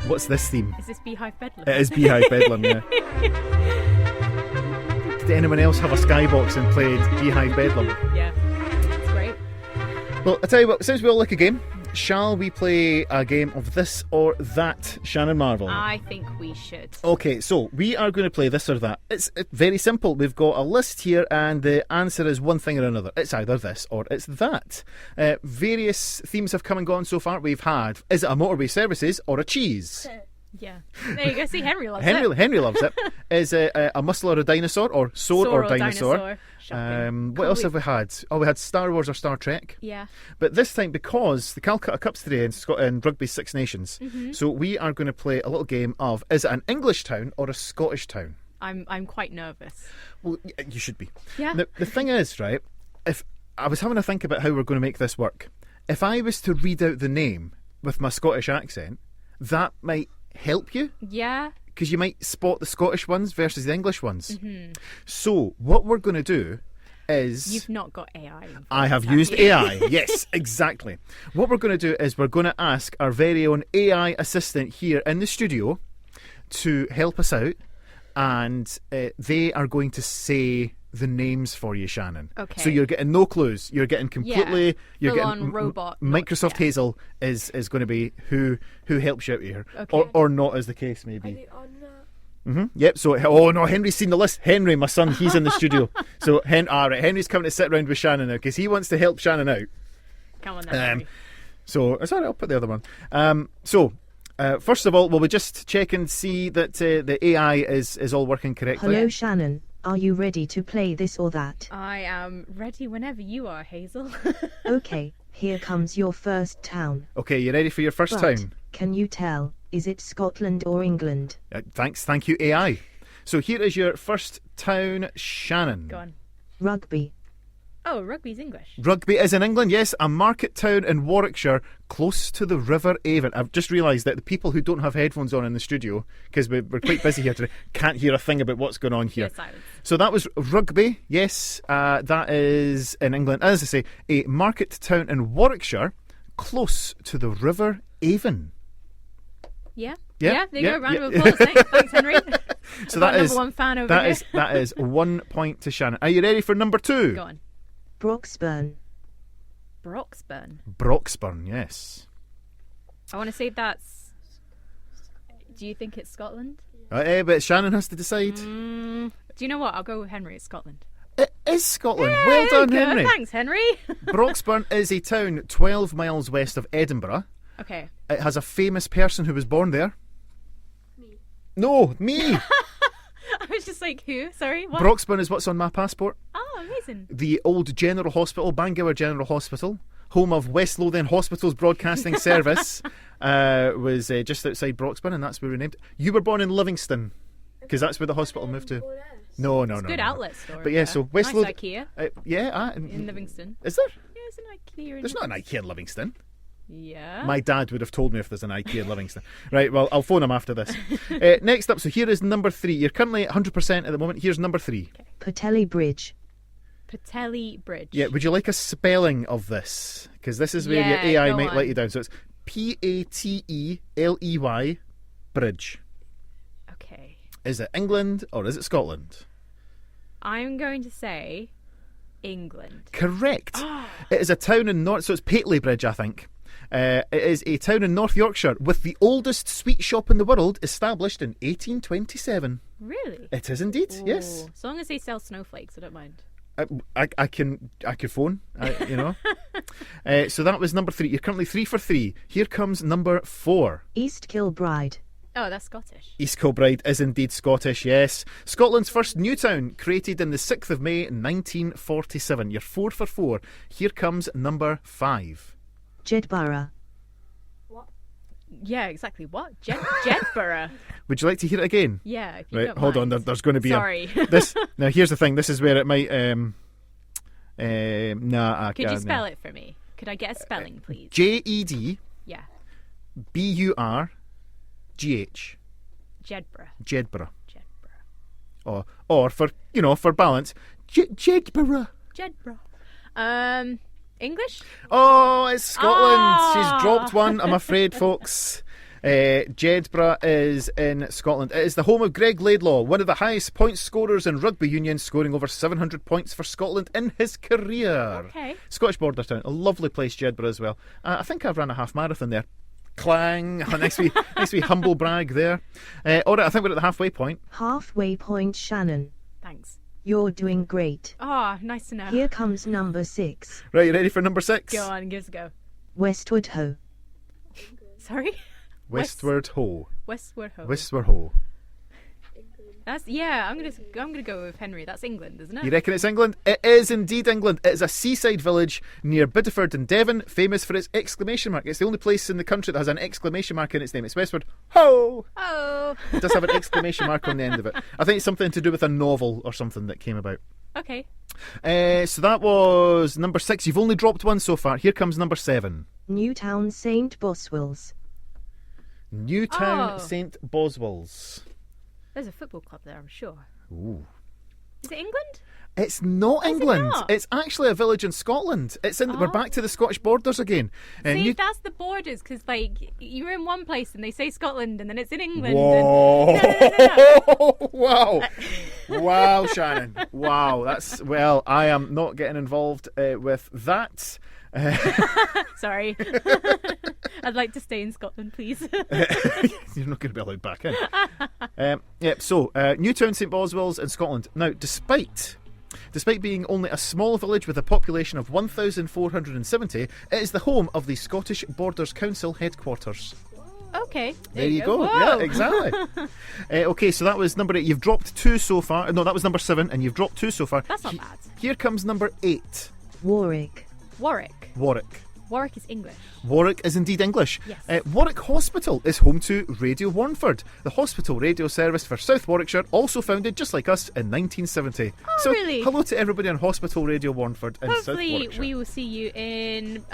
What's this theme? Is this Beehive Bedlam? It is Beehive Bedlam, yeah. Did anyone else have a skybox and played Beehive Bedlam? Yeah. It's great. Well, I tell you what, since we all like a game, shall we play a game of this or that, Shannon Marvel? I think we should. Okay, so we are going to play this or that. It's very simple. We've got a list here, and the answer is one thing or another. It's either this or it's that. Various themes have come and gone so far. We've had, is it a motorway services or a cheese? Yeah. There you go. See, Henry loves it. Henry loves it. Is it a muscle or a dinosaur, or sword or dinosaur? Shocking. What else have we had? Oh, we had Star Wars or Star Trek. Yeah. But this time, because the Calcutta Cup's today in Rugby's Six Nations, so we are going to play a little game of, is it an English town or a Scottish town? I'm quite nervous. Well, you should be. Yeah. Now, the thing is, right, if I was having a think about how we're going to make this work, if I was to read out the name with my Scottish accent, that might help you. Yeah. Because you might spot the Scottish ones versus the English ones. So what we're going to do is... You've not got AI. I have used AI. Yes, exactly. What we're going to do is we're going to ask our very own AI assistant here in the studio to help us out, and they are going to say the names for you, Shannon. Okay. So you're getting no clues. You're getting completely... You're full getting on robot. Microsoft Hazel is going to be who helps you out here. Okay. Or not, as the case may be. Yep, so, oh no, Henry's seen the list. Henry, my son, he's in the studio. So, right, Henry's coming to sit round with Shannon now because he wants to help Shannon out. Come on then, Henry. So, it's alright, I'll put the other one. First of all, will we just check and see that the AI is all working correctly? Hello, Shannon. Are you ready to play this or that? I am ready whenever you are, Hazel. Okay, here comes your first town. Okay, you ready for your first But town? can you tell, is it Scotland or England? Thank you, AI. So here is your first town, Shannon. Go on. Rugby. Oh, rugby's English. Rugby is in England, yes. A market town in Warwickshire, close to the River Avon. I've just realised that the people who don't have headphones on in the studio, because we're quite busy here today, can't hear a thing about what's going on here. Yeah, silence. So that was rugby, yes. That is in England. As I say, a market town in Warwickshire, close to the River Avon. Yeah. Yeah, There you yeah, go. Round yeah. of applause. Thanks, Henry. So Got that is number one fan over here. that is 1 point to Shannon. Are you ready for number 2? Go on. Broxburn. Broxburn. Broxburn, yes. I want to say that's. Do you think it's Scotland? But Shannon has to decide. Do you know what? I'll go with Henry. It's Scotland. It is Scotland. Yeah, Well done, good. Henry. Thanks, Henry. Broxburn is a town 12 miles west of Edinburgh. Okay. It has a famous person who was born there. Me. No, me. I was just like, who? Sorry, what? Broxburn is what's on my passport. Oh, amazing. The old General Hospital, Bangor General Hospital, home of West Lothian Hospital's broadcasting service, was just outside Broxburn, and that's where we named it. You were born in Livingston, because that's where the hospital moved to. No. Good outlet store. But yeah, so West nice Lothian. IKEA in Livingston. Is there? Yeah, there's an IKEA in There's not an IKEA in Livingston. Yeah. My dad would have told me if there's an IKEA in Livingston. Right, well, I'll phone him after this. Next up, so here is number 3. You're currently at 100% at the moment. Here's number 3. Okay. Patelli Bridge. Patelli Bridge. Yeah, would you like a spelling of this? Because this is where Yeah, your AI go might on. let you down. So it's P-A-T-E-L-E-Y Bridge. Okay. Is it England or is it Scotland? I'm going to say England. Correct. It is a town in North... So it's Pateley Bridge, I think. It is a town in North Yorkshire with the oldest sweet shop in the world, established in 1827. Really? It is indeed, Ooh. yes. As long as they sell snowflakes, I don't mind. I could phone, you know. So that was number 3. You're currently 3 for 3. Here comes number 4. East Kilbride. Oh, that's Scottish. East Kilbride is indeed Scottish, yes. Scotland's first new town, created on the 6th of May 1947. You're 4 for 4. Here comes number 5. Jedburgh. Yeah, exactly. What? Jedburgh. Would you like to hear it again? Yeah. If you Right, don't hold on. mind. There's going to be Sorry. this. Now, here's the thing. This is where it might. I Could you can't. spell it for me? Could I get a spelling, please? JEDBURGH. Yeah. Jedburgh. Jedburgh. Jedburgh. Or for balance, Jedburgh. Jedburgh. English? Oh, it's Scotland. Ah! She's dropped one, I'm afraid, folks. Jedburgh is in Scotland. It is the home of Greg Laidlaw, one of the highest point scorers in rugby union, scoring over 700 points for Scotland in his career. Okay. Scottish border town, a lovely place, Jedburgh as well. I think I've run a half marathon there. Clang! Nice wee humble brag there. All right, I think we're at the halfway point. Halfway point, Shannon. Thanks. You're doing great. Oh, nice to know. Here comes number 6. Right, you ready for number 6? Go on, give us a go. Westward Ho. Sorry? Westward Ho. Westward Ho. Westward Ho. I'm gonna go with Henry. That's England, isn't it? You reckon it's England? It is indeed England. It is a seaside village near Bideford in Devon, famous for its exclamation mark. It's the only place in the country that has an exclamation mark in its name. It's Westward Ho! Oh. It does have an exclamation mark on the end of it. I think it's something to do with a novel or something that came about. Okay. So that was number 6. You've only dropped one so far. Here comes number 7. Newtown St. Boswells. Newtown Oh. St. Boswells. There's a football club there, I'm sure. Ooh. Is it England? It's not Is it England. not? It's actually a village in Scotland. It's in. We're back to the Scottish borders again. See, that's the borders, because like you're in one place and they say Scotland, and then it's in England. Whoa! No. Wow! Wow, Shannon! Wow, I am not getting involved with that. Sorry. I'd like to stay in Scotland, please. You're not going to be allowed back in. So Newtown St Boswells in Scotland. Now, despite being only a small village with a population of 1,470, it is the home of the Scottish Borders Council headquarters. Okay. There you go. Whoa. Yeah, exactly. Okay, so that was number 8. You've dropped 2 so far. No, that was number 7, and you've dropped 2 so far. That's not bad. Here comes number 8. Warwick. Warwick. Warwick is English. Warwick is indeed English. Yes. Warwick Hospital is home to Radio Warnford, the hospital radio service for South Warwickshire, also founded just like us in 1970. Oh, so, really? hello to everybody on Hospital Radio Warnford in South Hopefully Warwickshire. we will see you in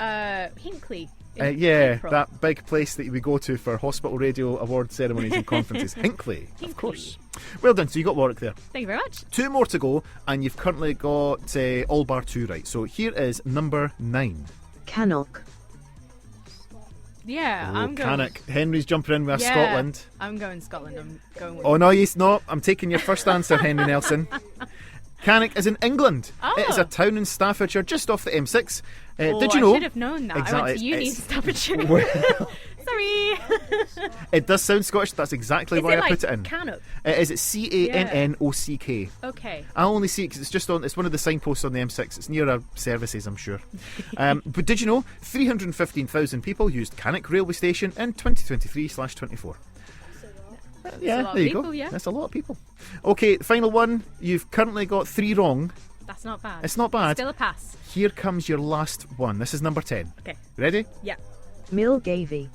Hinckley. in Yeah, April. that big place that we go to for Hospital Radio Award ceremonies and conferences. Hinckley, of course. Well done, so you got Warwick there. Thank you very much. 2 more to go, and you've currently got all bar 2 right. So here is number 9. Cannock. Yeah, Oh, I'm going. Cannock. Henry's jumping in with Yeah, Scotland. I'm going Scotland. I'm going with Oh, no, he's not. I'm taking your first answer, Henry Nelson. Cannock is in England. Oh. It is a town in Staffordshire just off the M6. Oh, Did you know? I should have known that. I Exactly, went to uni in it's- Staffordshire. Well, Sorry. it does sound Scottish. That's exactly Is why it I like put it in. Cannock? Is it Cannock? Okay. I only see it because it's just on. It's one of the signposts on the M6. It's near our services, I'm sure. But did you know 315,000 people used Cannock railway station in 2023/24? Yeah, a lot of there you people, go. yeah. That's a lot of people. Okay, final one. You've currently got 3 wrong. That's not bad. It's not bad. Still a pass. Here comes your last one. This is number 10. Okay. Ready? Yeah. Milgavie.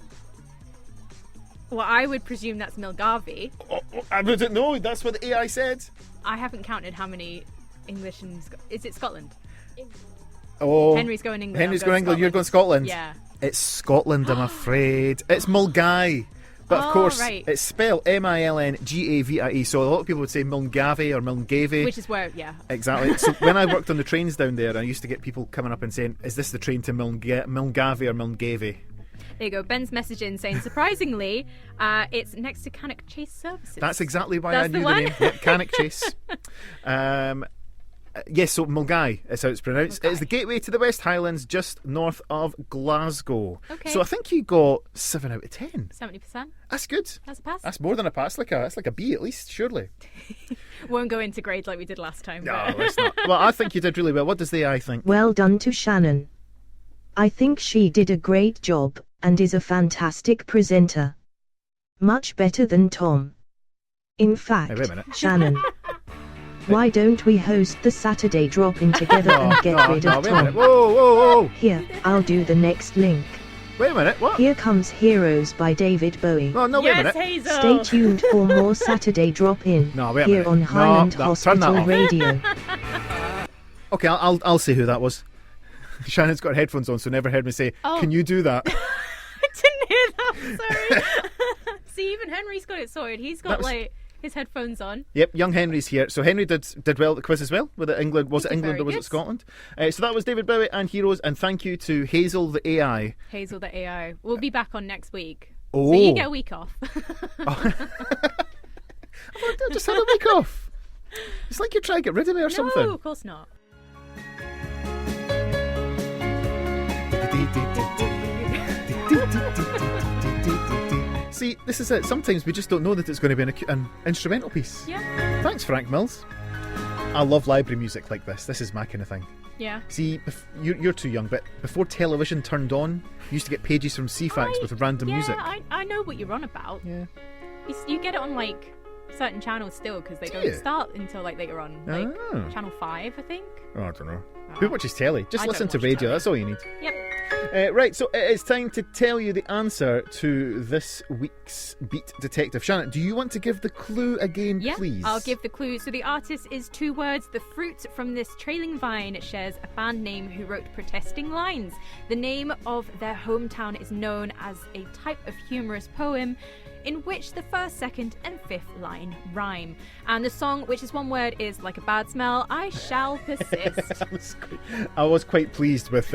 Well, I would presume that's Milgarvey. Oh, I didn't know. That's what the AI said. I haven't counted how many English and is it Scotland? Oh, Henry's going England. Henry's I'm going England. You're going Scotland. Yeah. It's Scotland, I'm afraid. It's Mulgai. But of Oh, course, right. it's spelled Milngavie. So a lot of people would say Milngavie or Milngavie. Which is where, yeah. Exactly. So when I worked on the trains down there, I used to get people coming up and saying, "Is this the train to Milngavie or Milngavie?" There you go. Ben's message in saying, surprisingly, it's next to Cannock Chase Services. That's exactly why That's I the knew the one? name. Yep, Cannock Chase. Yes, so Mulgai is how it's pronounced. Mulgai. It is the gateway to the West Highlands, just north of Glasgow. Okay. So I think you got 7 out of 10. 70%. That's good. That's a pass. That's more than a pass. That's like a B at least, surely. Won't go into grades like we did last time. No, but... it's not. Well, I think you did really well. What does the AI think? Well done to Shannon. I think she did a great job, and is a fantastic presenter. Much better than Tom. In fact, Hey, wait a minute. Shannon, why don't we host the Saturday drop-in together and get rid of wait a minute. Tom? Whoa. Here, I'll do the next link. Wait a minute. What? Here comes Heroes by David Bowie. No, wait a minute. Hazel. Stay tuned for more Saturday drop-in No, wait a here minute. on No, Highland turn that Hospital off. Radio. Okay, I'll say who that was. Shannon's got headphones on, so never heard me say, Oh. "Can you do that?" I didn't hear that. Sorry. See, even Henry's got it sorted. He's got his headphones on. Yep, young Henry's here. So Henry did well at the quiz as well. Was it England Very or was good. it Scotland? So that was David Bowie and Heroes, and thank you to Hazel the AI. Hazel the AI. We'll be back on next week. Oh. So you get a week off. I just had a week off. It's like you're trying to get rid of me or something. No, of course not. See, this is it. Sometimes we just don't know that it's going to be an instrumental piece. Yeah. Thanks, Frank Mills. I love library music like this. This is my kind of thing. Yeah. See, you're too young, but before television turned on, you used to get pages from CFAX with random music. I know what you're on about. Yeah. You get it on like certain channels still because they Do don't you? start until like later on, like Oh. channel 5, I think. Oh, I don't know. Oh. Who watches telly? Just I listen don't to watch radio. telly. That's all you need. Yep. Right, so it is time to tell you the answer to this week's Beat Detective. Shannon, do you want to give the clue again, Yeah, please? I'll give the clue. So the artist is 2 words. The fruit from this trailing vine shares a band name who wrote protesting lines. The name of their hometown is known as a type of humorous poem in which the first, second, and fifth line rhyme. And the song, which is 1 word, is Like a Bad Smell, I Shall Persist. I was quite pleased with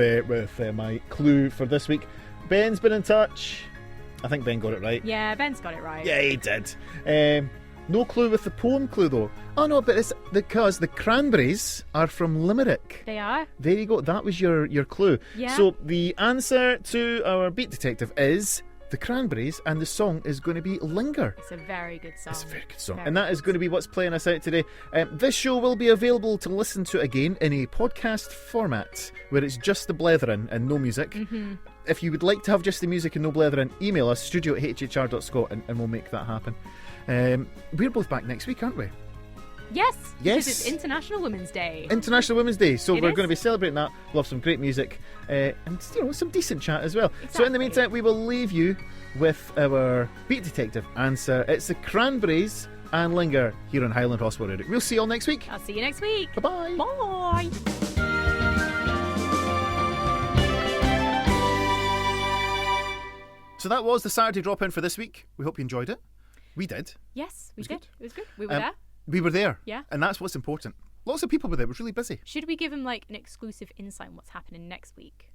my clue for this week. Ben's been in touch. I think Ben got it right. Yeah, Ben's got it right. Yeah, he did. No clue with the poem clue though. Oh no, but it's because the Cranberries are from Limerick. They are. There you go. That was your clue. Yeah. So the answer to our Beat Detective is the Cranberries, and the song is going to be Linger. It's a very good song. It's a very good song. Very And that is going to be what's playing us out today. This show will be available to listen to again in a podcast format where it's just the blethering and no music. Mm-hmm. If you would like to have just the music and no blethering, email us studio@hhr.scot and we'll make that happen. We're both back next week, aren't we? Yes. Yes. Because it's International Women's Day. International Women's Day, so It we're is. going to be celebrating that. We'll have some great music and some decent chat as well. So in the Exactly. meantime, we will leave you with our Beat Detective answer. It's the Cranberries and Linger here on Highland Hospital Radio. We'll see you all next week. I'll see you next week. Bye-bye. Bye. So that was the Saturday drop-in for this week. We hope you enjoyed it. We did. Yes, we was did. good. It was good. We were Um, there. We were there. Yeah. And that's what's important. Lots of people were there. It was really busy. Should we give him like an exclusive insight on what's happening next week?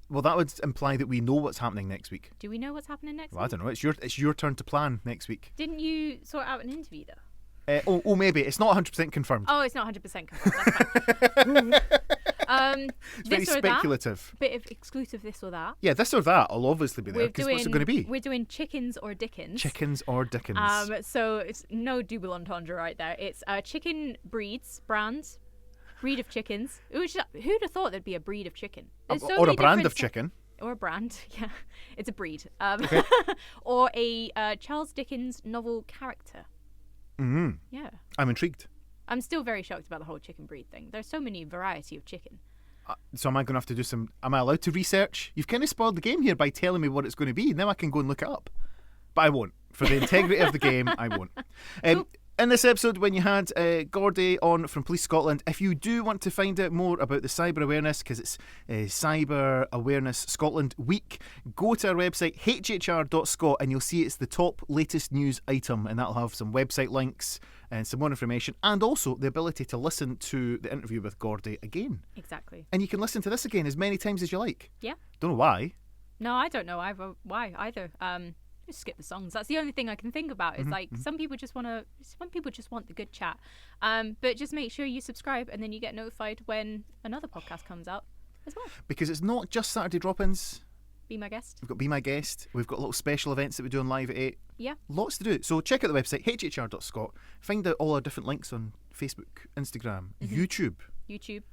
Well, that would imply that we know what's happening next week. Do we know what's happening next Well, I week? don't know. It's your turn to plan next week. Didn't you sort out an interview though? Maybe. It's not 100% confirmed. Oh, it's not 100% confirmed. That's fine. It's very this or speculative. that. Bit of exclusive this or that. Yeah, this or that will obviously be there. We're Because doing. what's it going to be? We're doing chickens or Dickens. Chickens or Dickens? So it's no double entendre right there. It's chicken breeds, brands, breed of chickens. Who'd have thought there'd be a breed of chicken? There's so or a many brand different of chicken. Or a brand, yeah. It's a breed. Okay. Or a Charles Dickens novel character. Mm. Yeah. I'm intrigued. I'm still very shocked about the whole chicken breed thing. There's so many variety of chicken. So am I going to have to do some... Am I allowed to research? You've kind of spoiled the game here by telling me what it's going to be. Now I can go and look it up. But I won't. For the integrity of the game, I won't. In this episode, when you had Gordy on from Police Scotland, if you do want to find out more about the cyber awareness, because it's Cyber Awareness Scotland Week, go to our website, hhr.scot, and you'll see it's the top latest news item, and that'll have some website links and some more information, and also the ability to listen to the interview with Gordy again. Exactly. And you can listen to this again as many times as you like. Yeah. Don't know why. No, I don't know why either. just skip the songs. That's the only thing I can think about. Is like some people just want the good chat. But just make sure you subscribe, and then you get notified when another podcast comes out as well. Because it's not just Saturday drop-ins. Be my guest. We've got Be My Guest. We've got little special events that we're doing live at 8. Yeah. Lots to do. So check out the website, hhr.scot. Find out all our different links on Facebook, Instagram, YouTube. YouTube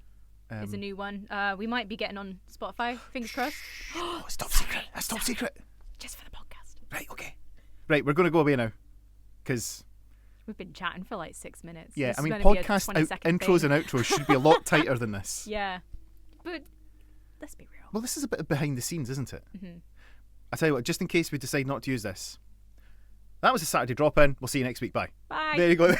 is a new one. We might be getting on Spotify. Fingers crossed. Oh, it's top secret. That's top secret. Just for the podcast. Right, okay. Right, we're going to go away now. Because... we've been chatting for like 6 minutes. yeah, This I is mean, gonna be a podcast 20-second intros thing. and outros should be a lot tighter than this. Yeah. But let's be real. Well, this is a bit of behind the scenes, isn't it? I tell you what, just in case we decide not to use this, that was a Saturday drop-in. We'll see you next week. Bye. Bye. There you go.